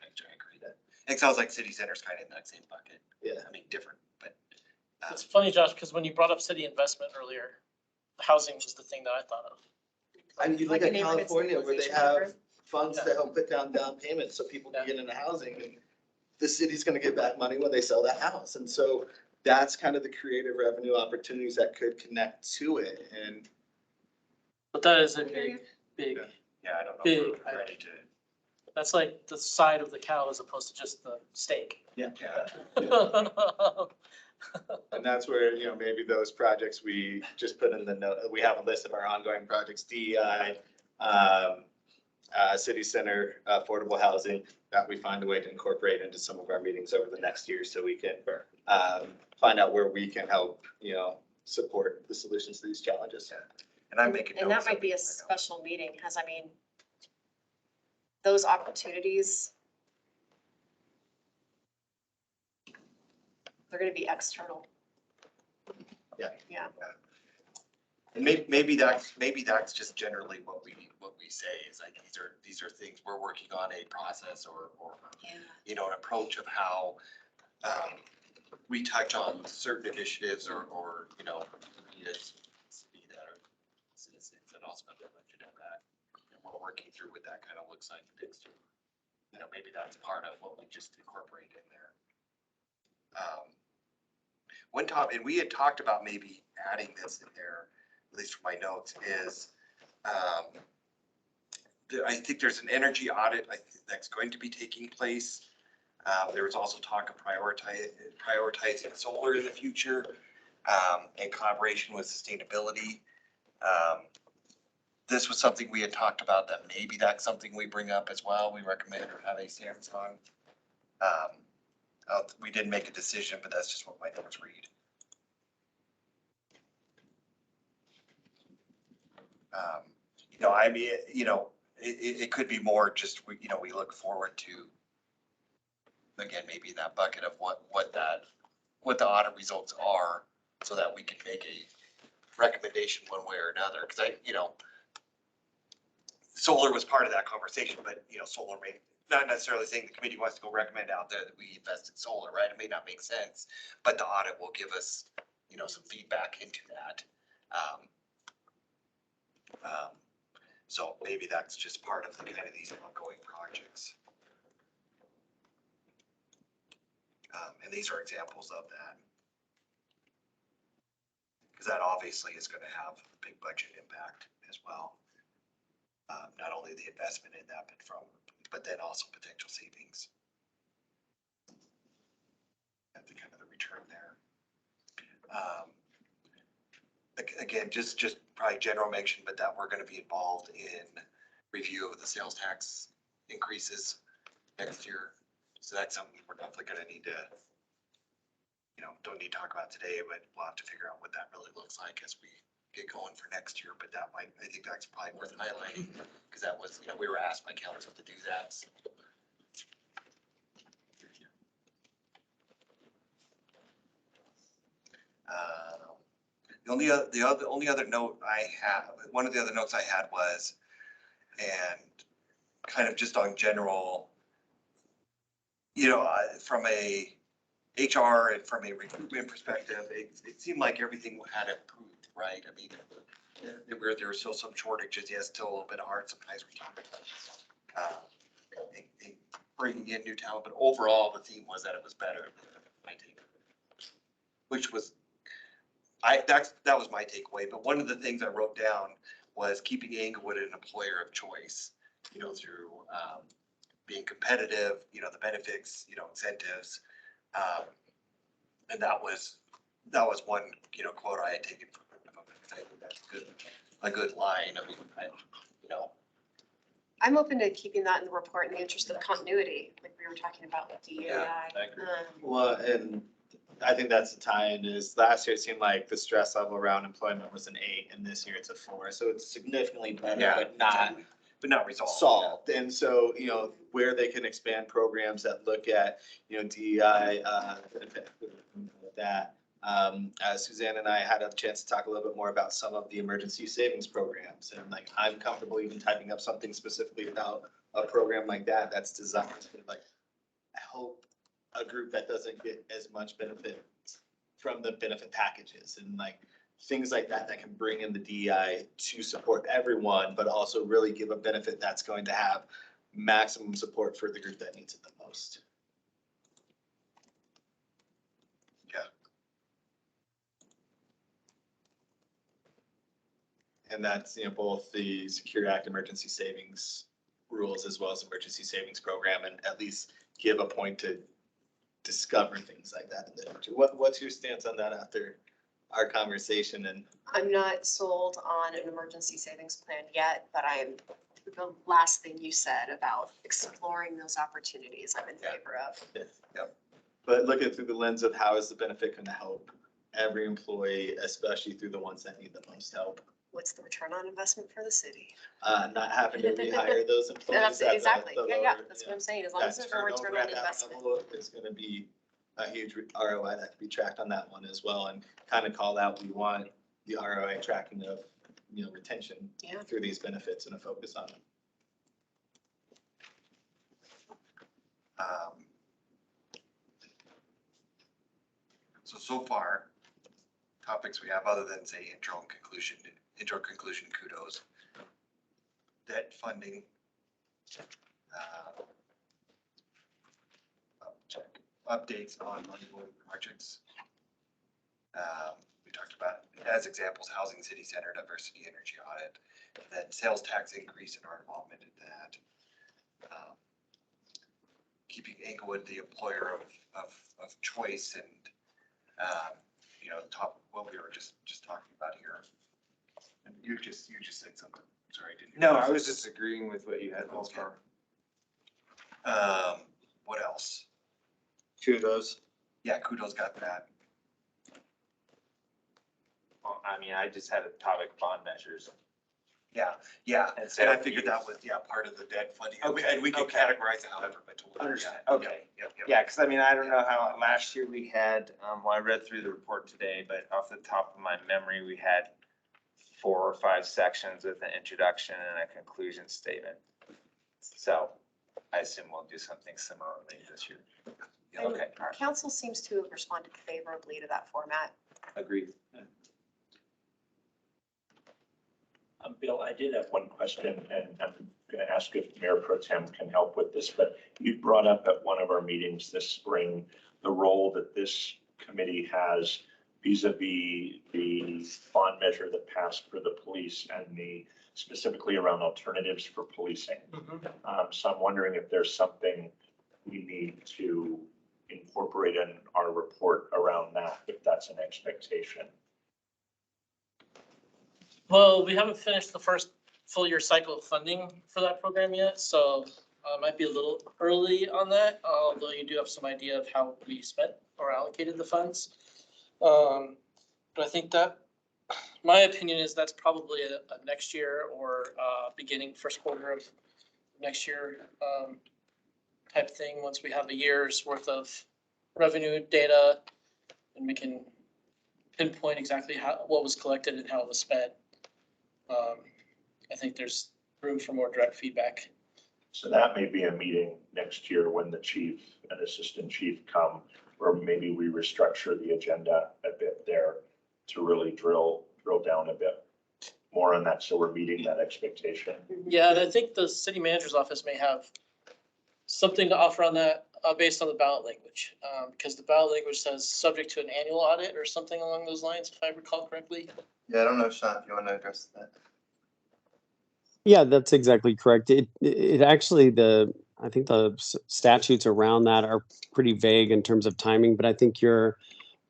I agree that. It sounds like city center's kind of in that same bucket. Yeah. I mean, different, but. It's funny, Josh, because when you brought up city investment earlier, housing was the thing that I thought of. I mean, you look Like a at neighborhood California where they stabilization have program. funds to help put down payments so people can Yeah. get into housing, and the city's gonna get back money when they sell that house. And so that's kind of the creative revenue opportunities that could connect to it. And But that is a I hear you. big, Yeah, I don't know Big if we're ready to. that's like the side of the cow as opposed to just the steak. Yeah. And that's where, maybe those projects we just put in the note, we have a list of our ongoing projects, DEI, city center, affordable housing, that we find a way to incorporate into some of our meetings over the next year so we can find out where we can help, support the solutions to these challenges. And I'm making. And that notes might of be a it. special meeting, because I mean, those opportunities, they're gonna be external. Yeah. Yeah. And maybe that's just generally what we say is like, these are things we're working on, a process or, Yeah. an approach of how we touch on certain initiatives or, ideas that are citizens and also a budget of that. And we're working through what that kind of looks like next year. Maybe that's part of what we just incorporate in there. One top, and we had talked about maybe adding this in there, at least from my notes, is I think there's an energy audit that's going to be taking place. There was also talk of prioritizing solar in the future in collaboration with sustainability. This was something we had talked about, that maybe that's something we bring up as well. We recommend or have a stance on. We didn't make a decision, but that's just what my notes read. I mean, it could be more just, we look forward to, again, maybe that bucket of what the audit results are, so that we can make a recommendation one way or another. Cause solar was part of that conversation, but, solar may, not necessarily saying the committee wants to go recommend out there that we invest in solar, right? It may not make sense, but the audit will give us, some feedback into that. So maybe that's just part of the kind of these ongoing projects. And these are examples of that. Because that obviously is going to have a big budget impact as well. Not only the investment in that, but then also potential savings. And the kind of the return there. Again, just probably general mention, but that we're going to be involved in review of the sales tax increases next year. So that's something we're definitely going to need to, don't need to talk about today, but we'll have to figure out what that really looks like as we get going for next year. But I think that's probably worth highlighting because that was, we were asked by council to do that. So. The only other note I have, one of the other notes I had was, and kind of just on general, from a HR and from a recruitment perspective, it seemed like everything had improved, right? I mean, there were still some shortages, yes, still a little bit hard sometimes in bringing in new talent, but overall the theme was that it was better. I think, which was. That was my takeaway, but one of the things I wrote down was keeping Englewood an employer of choice, through being competitive, the benefits, incentives. And that was one, quote I had taken from it. I think that's a good line. I mean, I'm open to keeping that in the report in the interest of continuity, like we were talking about with DEI. Yeah, I agree. Well, and I think that's the tie-in is last year it seemed like the stress level around employment was an 8 and this year it's a 4. So it's significantly better, but not resolved. Solved. And so, where they can expand programs that look at, DEI, that. As Suzanne and I had a chance to talk a little bit more about some of the emergency savings programs, and like I'm comfortable even typing up something specifically about a program like that that's designed to help a group that doesn't get as much benefit from the benefit packages and things like that can bring in the DEI to support everyone, but also really give a benefit that's going to have maximum support for the group that needs it the most. Yeah. And that's, both the Secure Act emergency savings rules as well as emergency savings program, and at least give a point to discover things like that in the future. What's your stance on that after our conversation? And I'm not sold on an emergency savings plan yet, but I'm the last thing you said about exploring those opportunities I'm in favor of. Yep. But look at it through the lens of how is the benefit going to help every employee, especially through the ones that need the most help. What's the return on investment for the city? Not having to rehire those employees. Exactly. That's what I'm saying. As long as there's a return turnover on at that investment. level is going to be a huge ROI that can be tracked on that one as well, and kind of call out, we want the ROI tracking of, retention through these benefits and a focus on them. So far, topics we have other than say intro conclusion, kudos. Debt funding. Check. Updates on ongoing projects. We talked about, as examples, Housing City Center, diversity energy audit, and then sales tax increase in our involvement in that. Keeping Englewood the employer of choice and, top what we were just talking about here. And you just said something. Sorry, didn't you? No, I was just agreeing with what you had so far. What else? Kudos. Yeah, kudos got that. Well, I mean, I just had a topic bond measures. Yeah, And and so I figured that was, part of the debt funding. Okay, And we can okay. categorize it however, but totally. Understand. Yeah, Okay. Yep. Yeah, because I mean, I don't know how last year we had, well, I read through the report today, but off the top of my memory, we had 4 or 5 sections with an introduction and a conclusion statement. So I assume we'll do something similarly this year. And Okay, all right, Council seems to have responded favorably to that format. agreed. Bill, I did have one question, and I'm going to ask if Mayor Pro Tem can help with this, but you brought up at one of our meetings this spring the role that this committee has vis-a-vis the bond measure that passed for the police and the specifically around alternatives for policing. So I'm wondering if there's something we need to incorporate in our report around that, if that's an expectation. Well, we haven't finished the first full year cycle of funding for that program yet, so it might be a little early on that, although you do have some idea of how we spent or allocated the funds. But I think that, my opinion is that's probably a next year or beginning first quarter of next year type thing, once we have a year's worth of revenue data and we can pinpoint exactly what was collected and how it was spent. I think there's room for more direct feedback. So that may be a meeting next year when the chief and assistant chief come, or maybe we restructure the agenda a bit there to really drill down a bit more on that. So we're meeting that expectation. Yeah, and I think the city manager's office may have something to offer on that based on the ballot language. Because the ballot language says subject to an annual audit or something along those lines, if I recall correctly. Yeah, I don't know, Sean, if you want to address that. Yeah, that's exactly correct. It actually, I think the statutes around that are pretty vague in terms of timing, but I think your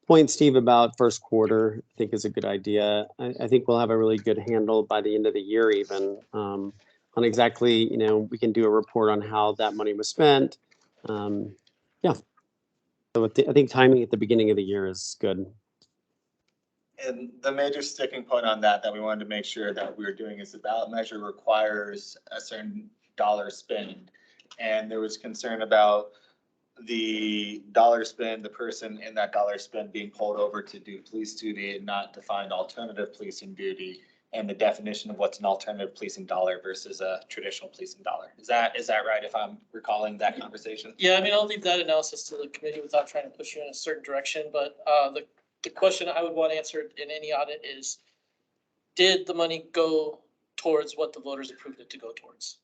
point, Steve, about first quarter, I think is a good idea. I think we'll have a really good handle by the end of the year even on exactly, we can do a report on how that money was spent. Yeah. So I think timing at the beginning of the year is good. And the major sticking point on that we wanted to make sure that we were doing is the ballot measure requires a certain dollar spend. And there was concern about the dollar spend, the person in that dollar spend being pulled over to do police duty and not defined alternative policing duty, and the definition of what's an alternative policing dollar versus a traditional policing dollar. Is that right, if I'm recalling that conversation? Yeah, I mean, I'll leave that analysis to the committee without trying to push you in a certain direction, but the question I would want answered in any audit is, did the money go towards what the voters approved it to go towards?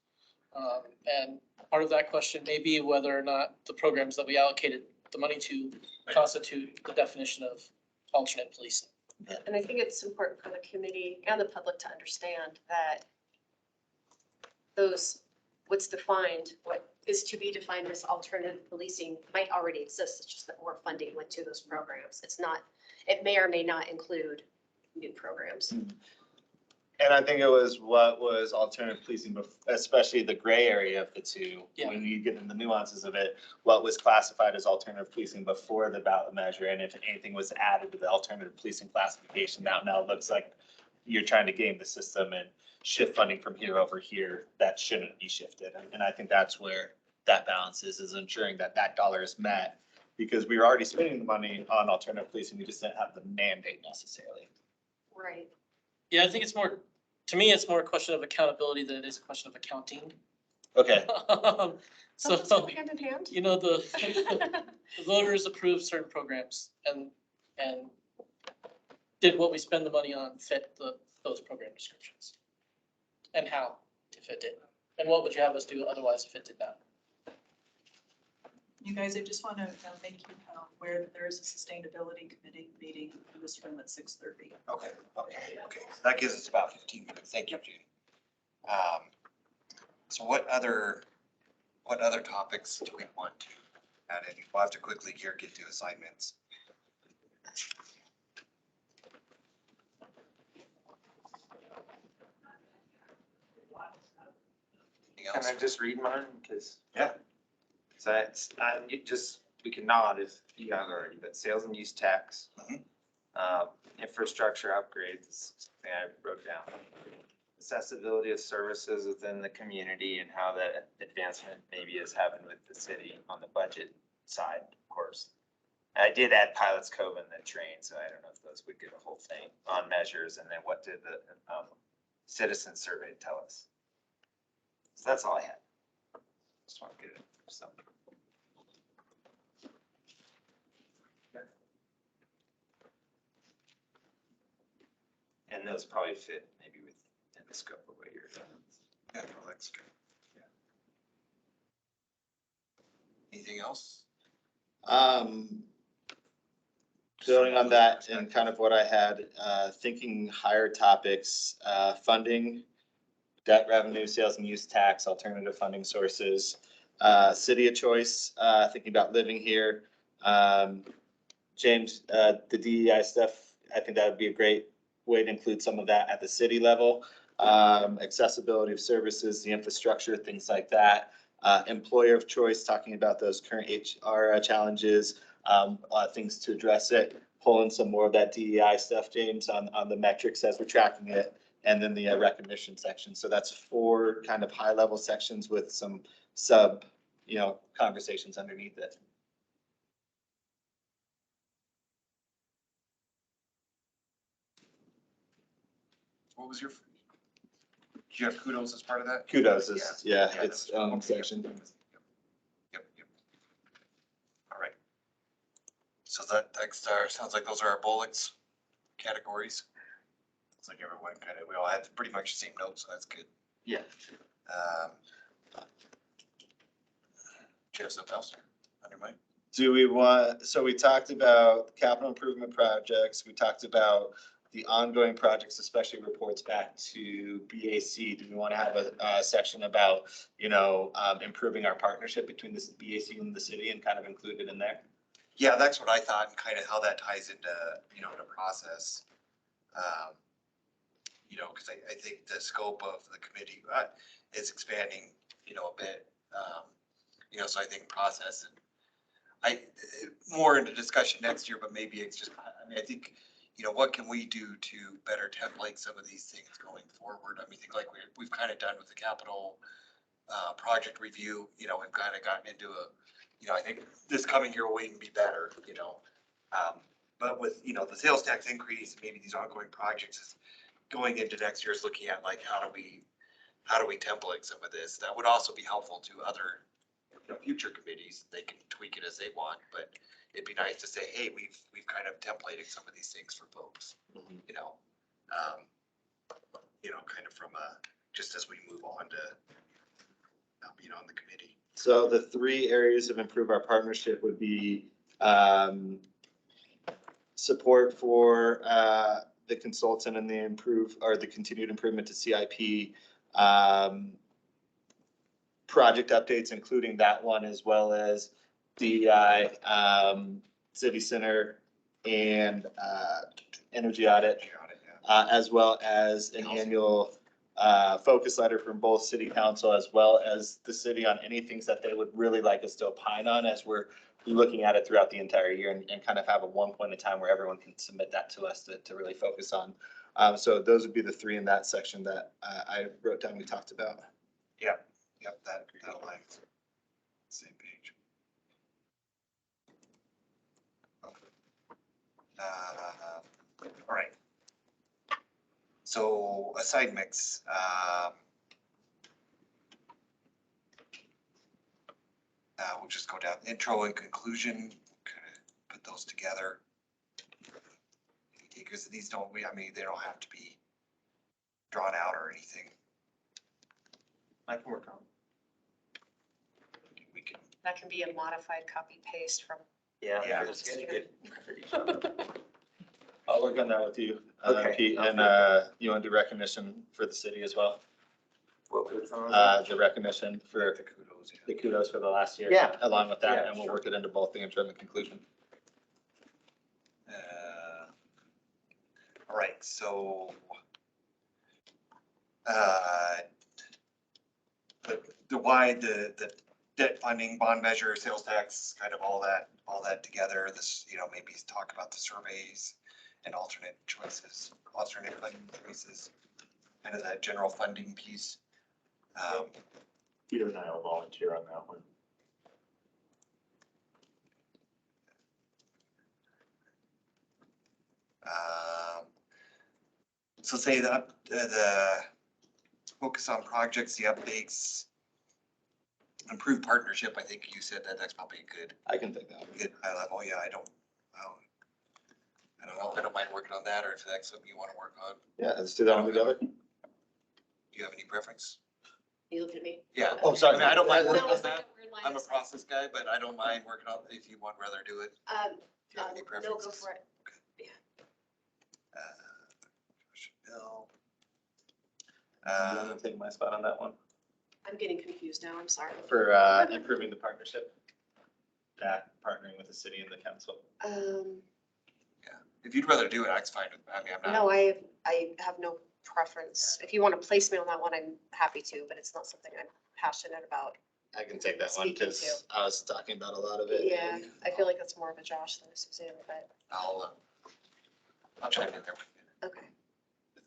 And part of that question may be whether or not the programs that we allocated the money to constitute the definition of alternate policing. And I think it's important for the committee and the public to understand that what's defined, what is to be defined as alternative policing might already exist. It's just that more funding went to those programs. It may or may not include new programs. And I think it was what was alternative policing, especially the gray area of the two. Yeah. When you get in the nuances of it, what was classified as alternative policing before the ballot measure, and if anything was added to the alternative policing classification, now it looks like you're trying to game the system and shift funding from here over here that shouldn't be shifted. And I think that's where that balance is ensuring that that dollar is met, because we were already spending the money on alternative policing. We just didn't have the mandate necessarily. Right. Yeah, I think to me, it's more a question of accountability than it is a question of accounting. Okay. So, Those go hand in hand. the voters approved certain programs and did what we spend the money on fit those program descriptions? And how, if it did? And what would you have us do otherwise if it did not? You guys, I just want to make you aware that there is a sustainability committee meeting in this room at 6:30. Okay. So that gives us about 15 minutes. Thank you, Judy. So what other topics do we want to add in? We'll have to quickly here get to assignments. Anything Can else? I just read mine? Because. Yeah. So it's, we can nod if you have already, but sales and use tax. Mhm. Infrastructure upgrades, is something I wrote down. Accessibility of services within the community and how that advancement maybe has happened with the city on the budget side, of course. And I did add Pilots Cove and the train, so I don't know if those would get a whole thing on measures, and then what did the citizen survey tell us? So that's all I had. Just want to get it, so. And those probably fit maybe within the scope of what you're doing. Yeah, well, that's good. Anything else? Building on that and kind of what I had, thinking higher topics, funding, debt revenue, sales and use tax, alternative funding sources, city of choice, thinking about living here. James, the DEI stuff, I think that would be a great way to include some of that at the city level. Accessibility of services, the infrastructure, things like that. Employer of choice, talking about those current HR challenges, things to address it. Pull in some more of that DEI stuff, James, on the metrics as we're tracking it, and then the recognition section. So that's 4 kind of high level sections with some sub, conversations underneath it. What was your, did you have kudos as part of that? Kudos is, Yeah, it's that's- section. Yep. All right. So that sounds like those are our bullets, categories. Looks like everyone kind of, we all had pretty much the same notes, so that's good. Yeah. Do you have something else on your mind? Do we want, so we talked about capital improvement projects, we talked about the ongoing projects, especially reports back to BAC. Do we want to have a section about, improving our partnership between this BAC and the city and kind of include it in there? Yeah, that's what I thought, and kind of how that ties into, the process. Because I think the scope of the committee is expanding, a bit. So I think process and more into discussion next year, but maybe it's just, I think, what can we do to better template some of these things going forward? I think like we've kind of done with the capital project review, we've kind of gotten into I think this coming year will even be better, but with, the sales tax increase, maybe these ongoing projects going into next year is looking at like, how do we template some of this? That would also be helpful to other, future committees. They can tweak it as they want, but it'd be nice to say, hey, we've kind of templated some of these things for folks, kind of from just as we move on to, on the committee. So the 3 areas of improve our partnership would be support for the consultant and the continued improvement to CIP, project updates, including that one, as well as DEI, city center, and energy audit, as well as an annual focus letter from both city council as well as the city on any things that they would really like us to opine on as we're looking at it throughout the entire year, and kind of have a one point in time where everyone can submit that to us to really focus on. So those would be the 3 in that section that I wrote down we talked about. Yep, that aligns. Same page. All right. So a side mix. We'll just go down intro and conclusion, kind of put those together. Because these they don't have to be drawn out or anything. I can work on. We can, That can be a modified copy paste from. Yeah. Yeah. It's good. I'll work on that with you, Okay. Pete, and you want to do recognition for the city as well? What was some of that? The recognition for the kudos. the kudos for the last year. Yeah. Along with that, Yeah, and we'll sure. work it into both the intro and the conclusion. All right, so the why, the debt funding, bond measure, sales tax, kind of all that together. This, maybe talk about the surveys and alternate funding choices, kind of that general funding piece. Peter and I will volunteer on that one. So say the focus on projects, the updates, improved partnership, I think you said that's probably good, I can take that. good high level. Yeah, I don't know if I don't mind working on that, or if that's something you want to work on. Yeah, let's do that one together. Do you have any preference? You look at me. Yeah. Oh, sorry. I mean, I don't mind No, working it's on like that. a weird line I'm a of sight. process guy, but I don't mind working on, if you would rather do it. Do you have any No, go preferences? for it. Bill. I'm gonna take my spot on that one I'm getting confused now, I'm sorry. for improving the partnership. That partnering with the city and the council. If you'd rather do it, that's fine. I mean, I'm not. No, I have no preference. If you want to place me on that one, I'm happy to, but it's not something I'm passionate about. I can take that one Speaking because I was talking about a lot of it. Yeah, I feel like that's more of a Josh than a Suzanne, but, I'll chime in there okay. with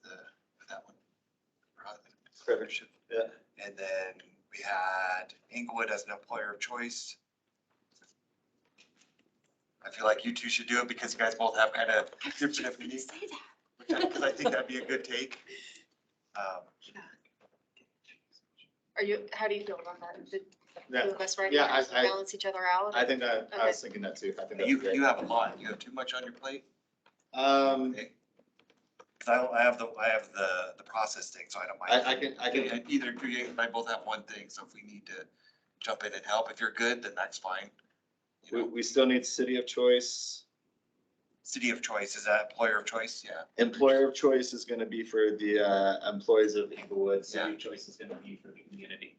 that one. Partnership, yeah. And then we had Inglewood as an employer of choice. I feel like you two should do it because you guys both have kind of different opinions, Say that. because I think that'd be a good take. Are you, how do you feel about that? Did Yeah. two of us right Yeah, here I- balance each other out? I think that, I Okay. was thinking that too. I think that's You great. have a lot. You have too much on your plate. Okay. Because I have the process thing, so I don't mind. I can, Either you and I both have one thing, so if we need to jump in and help, if you're good, then that's fine. You know, we still need city of choice. city of choice, is that employer of choice? Yeah. Employer of choice is gonna be for the employees of Inglewood. City Yeah. of choice is gonna be for the community.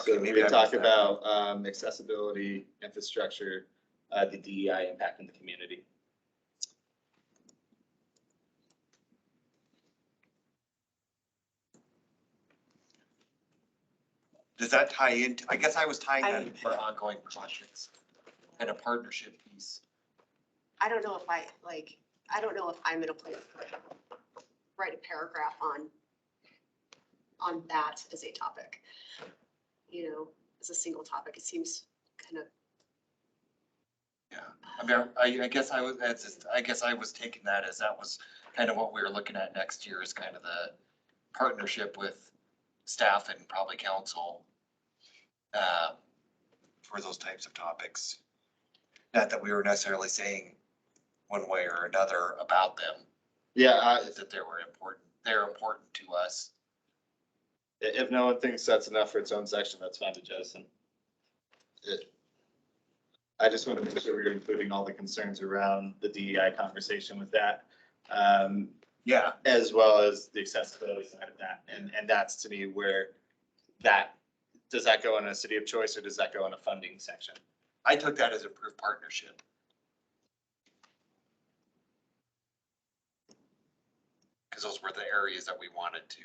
Okay, So maybe we I talk missed that. about accessibility, infrastructure, the DEI impact in the community. Does that tie into, I guess I was tying that I'm- into our ongoing projects and a partnership piece. I don't know if I don't know if I'm in a place to write a paragraph on that as a topic. You know, as a single topic, it seems kind of, Yeah, I mean, I guess I guess I was taking that as that was kind of what we were looking at next year, is kind of the partnership with staff and probably council for those types of topics. Not that we were necessarily saying one way or another about them, Yeah, that they were important, they're important to us. if no one thinks that's enough for its own section, that's fine to jettison. I just want to make sure we're including all the concerns around the DEI conversation with that. Yeah, As well as the accessibility side of that. And that's to me where does that go in a city of choice or does that go in a funding section? I took that as improved partnership. Because those were the areas that we wanted to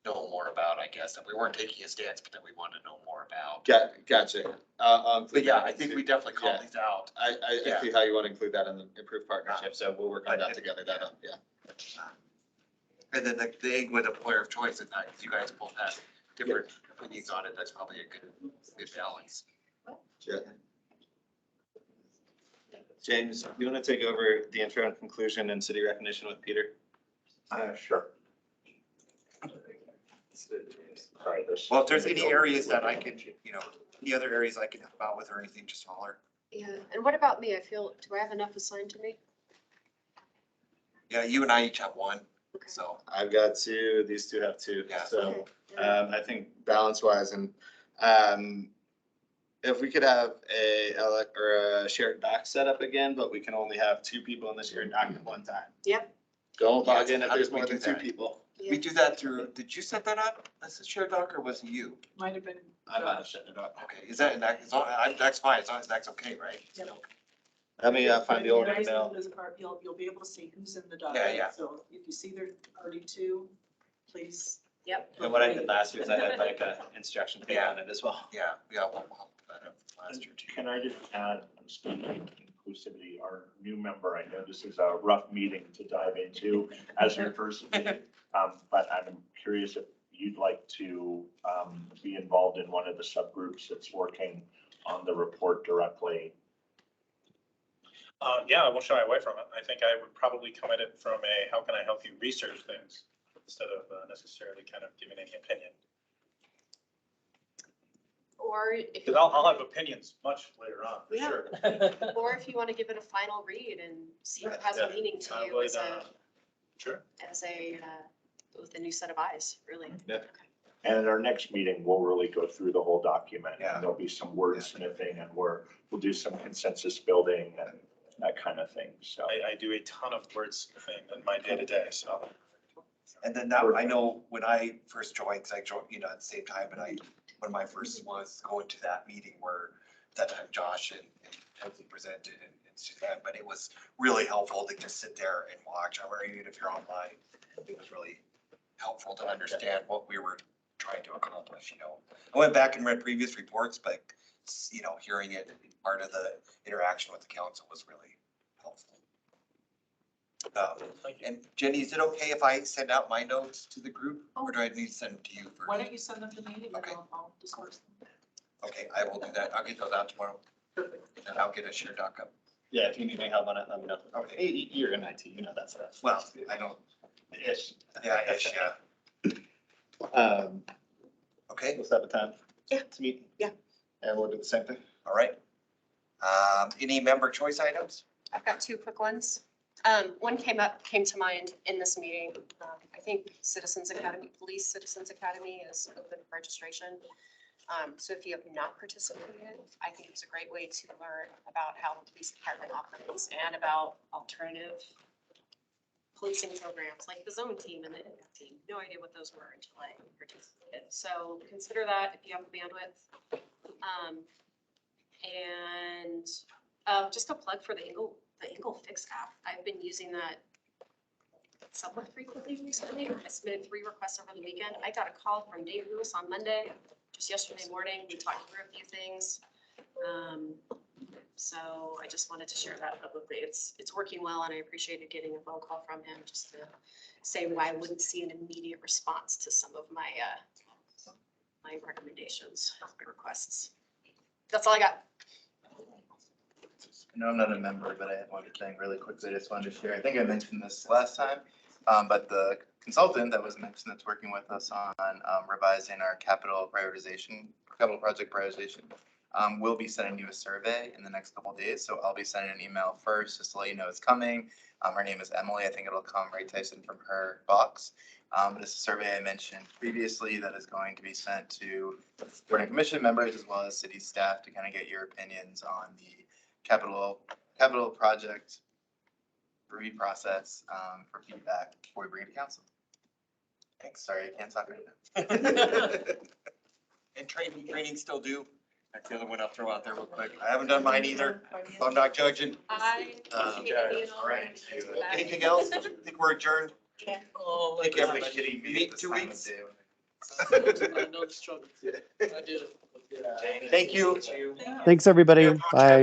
know more about, I guess, that we weren't taking a stance, but that we wanted to know more about. Gotcha. But yeah, I think we definitely called Yeah. these out. I Yeah. see how you want to include that in the improved partnership, so we'll work on that together, yeah. And then the Inglewood employer of choice, and that, you guys both have different opinions on it, that's probably a good balance. Yeah. James, you want to take over the intro and conclusion and city recognition with Peter? Sure. Sorry, Well, if there's any areas that I can, any other areas I can help out with or anything, just holler. yeah. And what about me? Do I have enough assigned to me? Yeah, you and I each have one, Okay. so, I've got two, these two have two, Yeah. so. Okay, yeah. I think balance wise and, if we could have a shared doc set up again, but we can only have two people in the shared doc at one time. Yep. Don't log Yeah, in if how there's did we more do than two that? people. we do that through, did you set that up? That's a shared doc, or was it you? Might have been. I'm not setting it up. Okay, is that, that's fine, as long as that's okay, right? Yep. Let me find the old Guys, email. You'll be able to see who's in the Yeah, document. yeah. So if you see there's already two, please. Yep. And what I did last year is I had like a instruction page on it as well. Yeah, we'll put that up last year too. Can I just add, speaking of inclusivity, our new member, I know this is a rough meeting to dive into as your first meeting. But I'm curious if you'd like to be involved in one of the subgroups that's working on the report directly. Yeah, I won't shy away from it. I think I would probably come at it from a, how can I help you research things instead of necessarily kind of giving any opinion. Or if, Because I'll have opinions much later on, for Yeah. sure. or if you want to give it a final read and see if it has Yeah, a meaning to I you would, as a, Sure. with a new set of eyes, really. Yeah. Okay. And at our next meeting, we'll really go through the whole document. Yeah. And there'll be some wordsmithing and we'll do some consensus building and that kind of thing, so. I do a ton of wordsmithing in my day to day, so. And then that, I know when I first joined, because I joined, at the same time, and one of my first was going to that meeting where that time Josh and Leslie presented and Suzanne, but it was really helpful to just sit there and watch, or even if you're online, it was really helpful to understand what we were trying to accomplish, I went back and read previous reports, but, hearing it, part of the interaction with the council was really helpful. And Jenny, is it okay if I send out my notes to the group, or do I need to send them to you first? Why don't you send them to me and Okay. I'll disperse them. Okay, I will do that. I'll get those out tomorrow, and I'll get a share doc up. Yeah, if you need any help on it, let me know. Okay, hey, you're in IT, you know that stuff. Well, I don't, Ish. yeah, ish, yeah. Okay, We'll set the time. Yeah. To meet. Yeah. And we'll do the same thing. all right. Any member choice items? I've got two quick ones. One came to mind in this meeting. I think Police Citizens Academy is open for registration. So if you have not participated, I think it's a great way to learn about how the police department operates and about alternative policing programs like the zone team and the impact team. No idea what those were until I participated. So consider that if you have the bandwidth. And just a plug for the Ingle Fix app. I've been using that somewhat frequently recently. I submitted 3 requests over the weekend. I got a call from Dave Lewis on Monday, just yesterday morning. We talked through a few things. So I just wanted to share that publicly. It's working well, and I appreciated getting a phone call from him just to say why I wouldn't see an immediate response to some of my my recommendations, my requests. That's all I got. I know I'm not a member, but I have one thing really quickly I just wanted to share. I think I mentioned this last time, but the consultant that was mentioned that's working with us on revising our capital project prioritization will be sending you a survey in the next couple of days. So I'll be sending an email first just to let you know it's coming. Her name is Emily. I think it'll come right, Tyson, from her box. But it's a survey I mentioned previously that is going to be sent to board and commission members as well as city staff to kind of get your opinions on the capital project review process for feedback before we bring it to council. Thanks. Sorry, I can't talk right now. And training still due. That's the other one I'll throw out there real quick. I haven't done mine either, so I'm not judging. Anything else? I think we're adjourned. Oh, Thank my every God. shitty meeting, 2 weeks. I know the struggle. I do. Thank you. Thanks, everybody. Bye.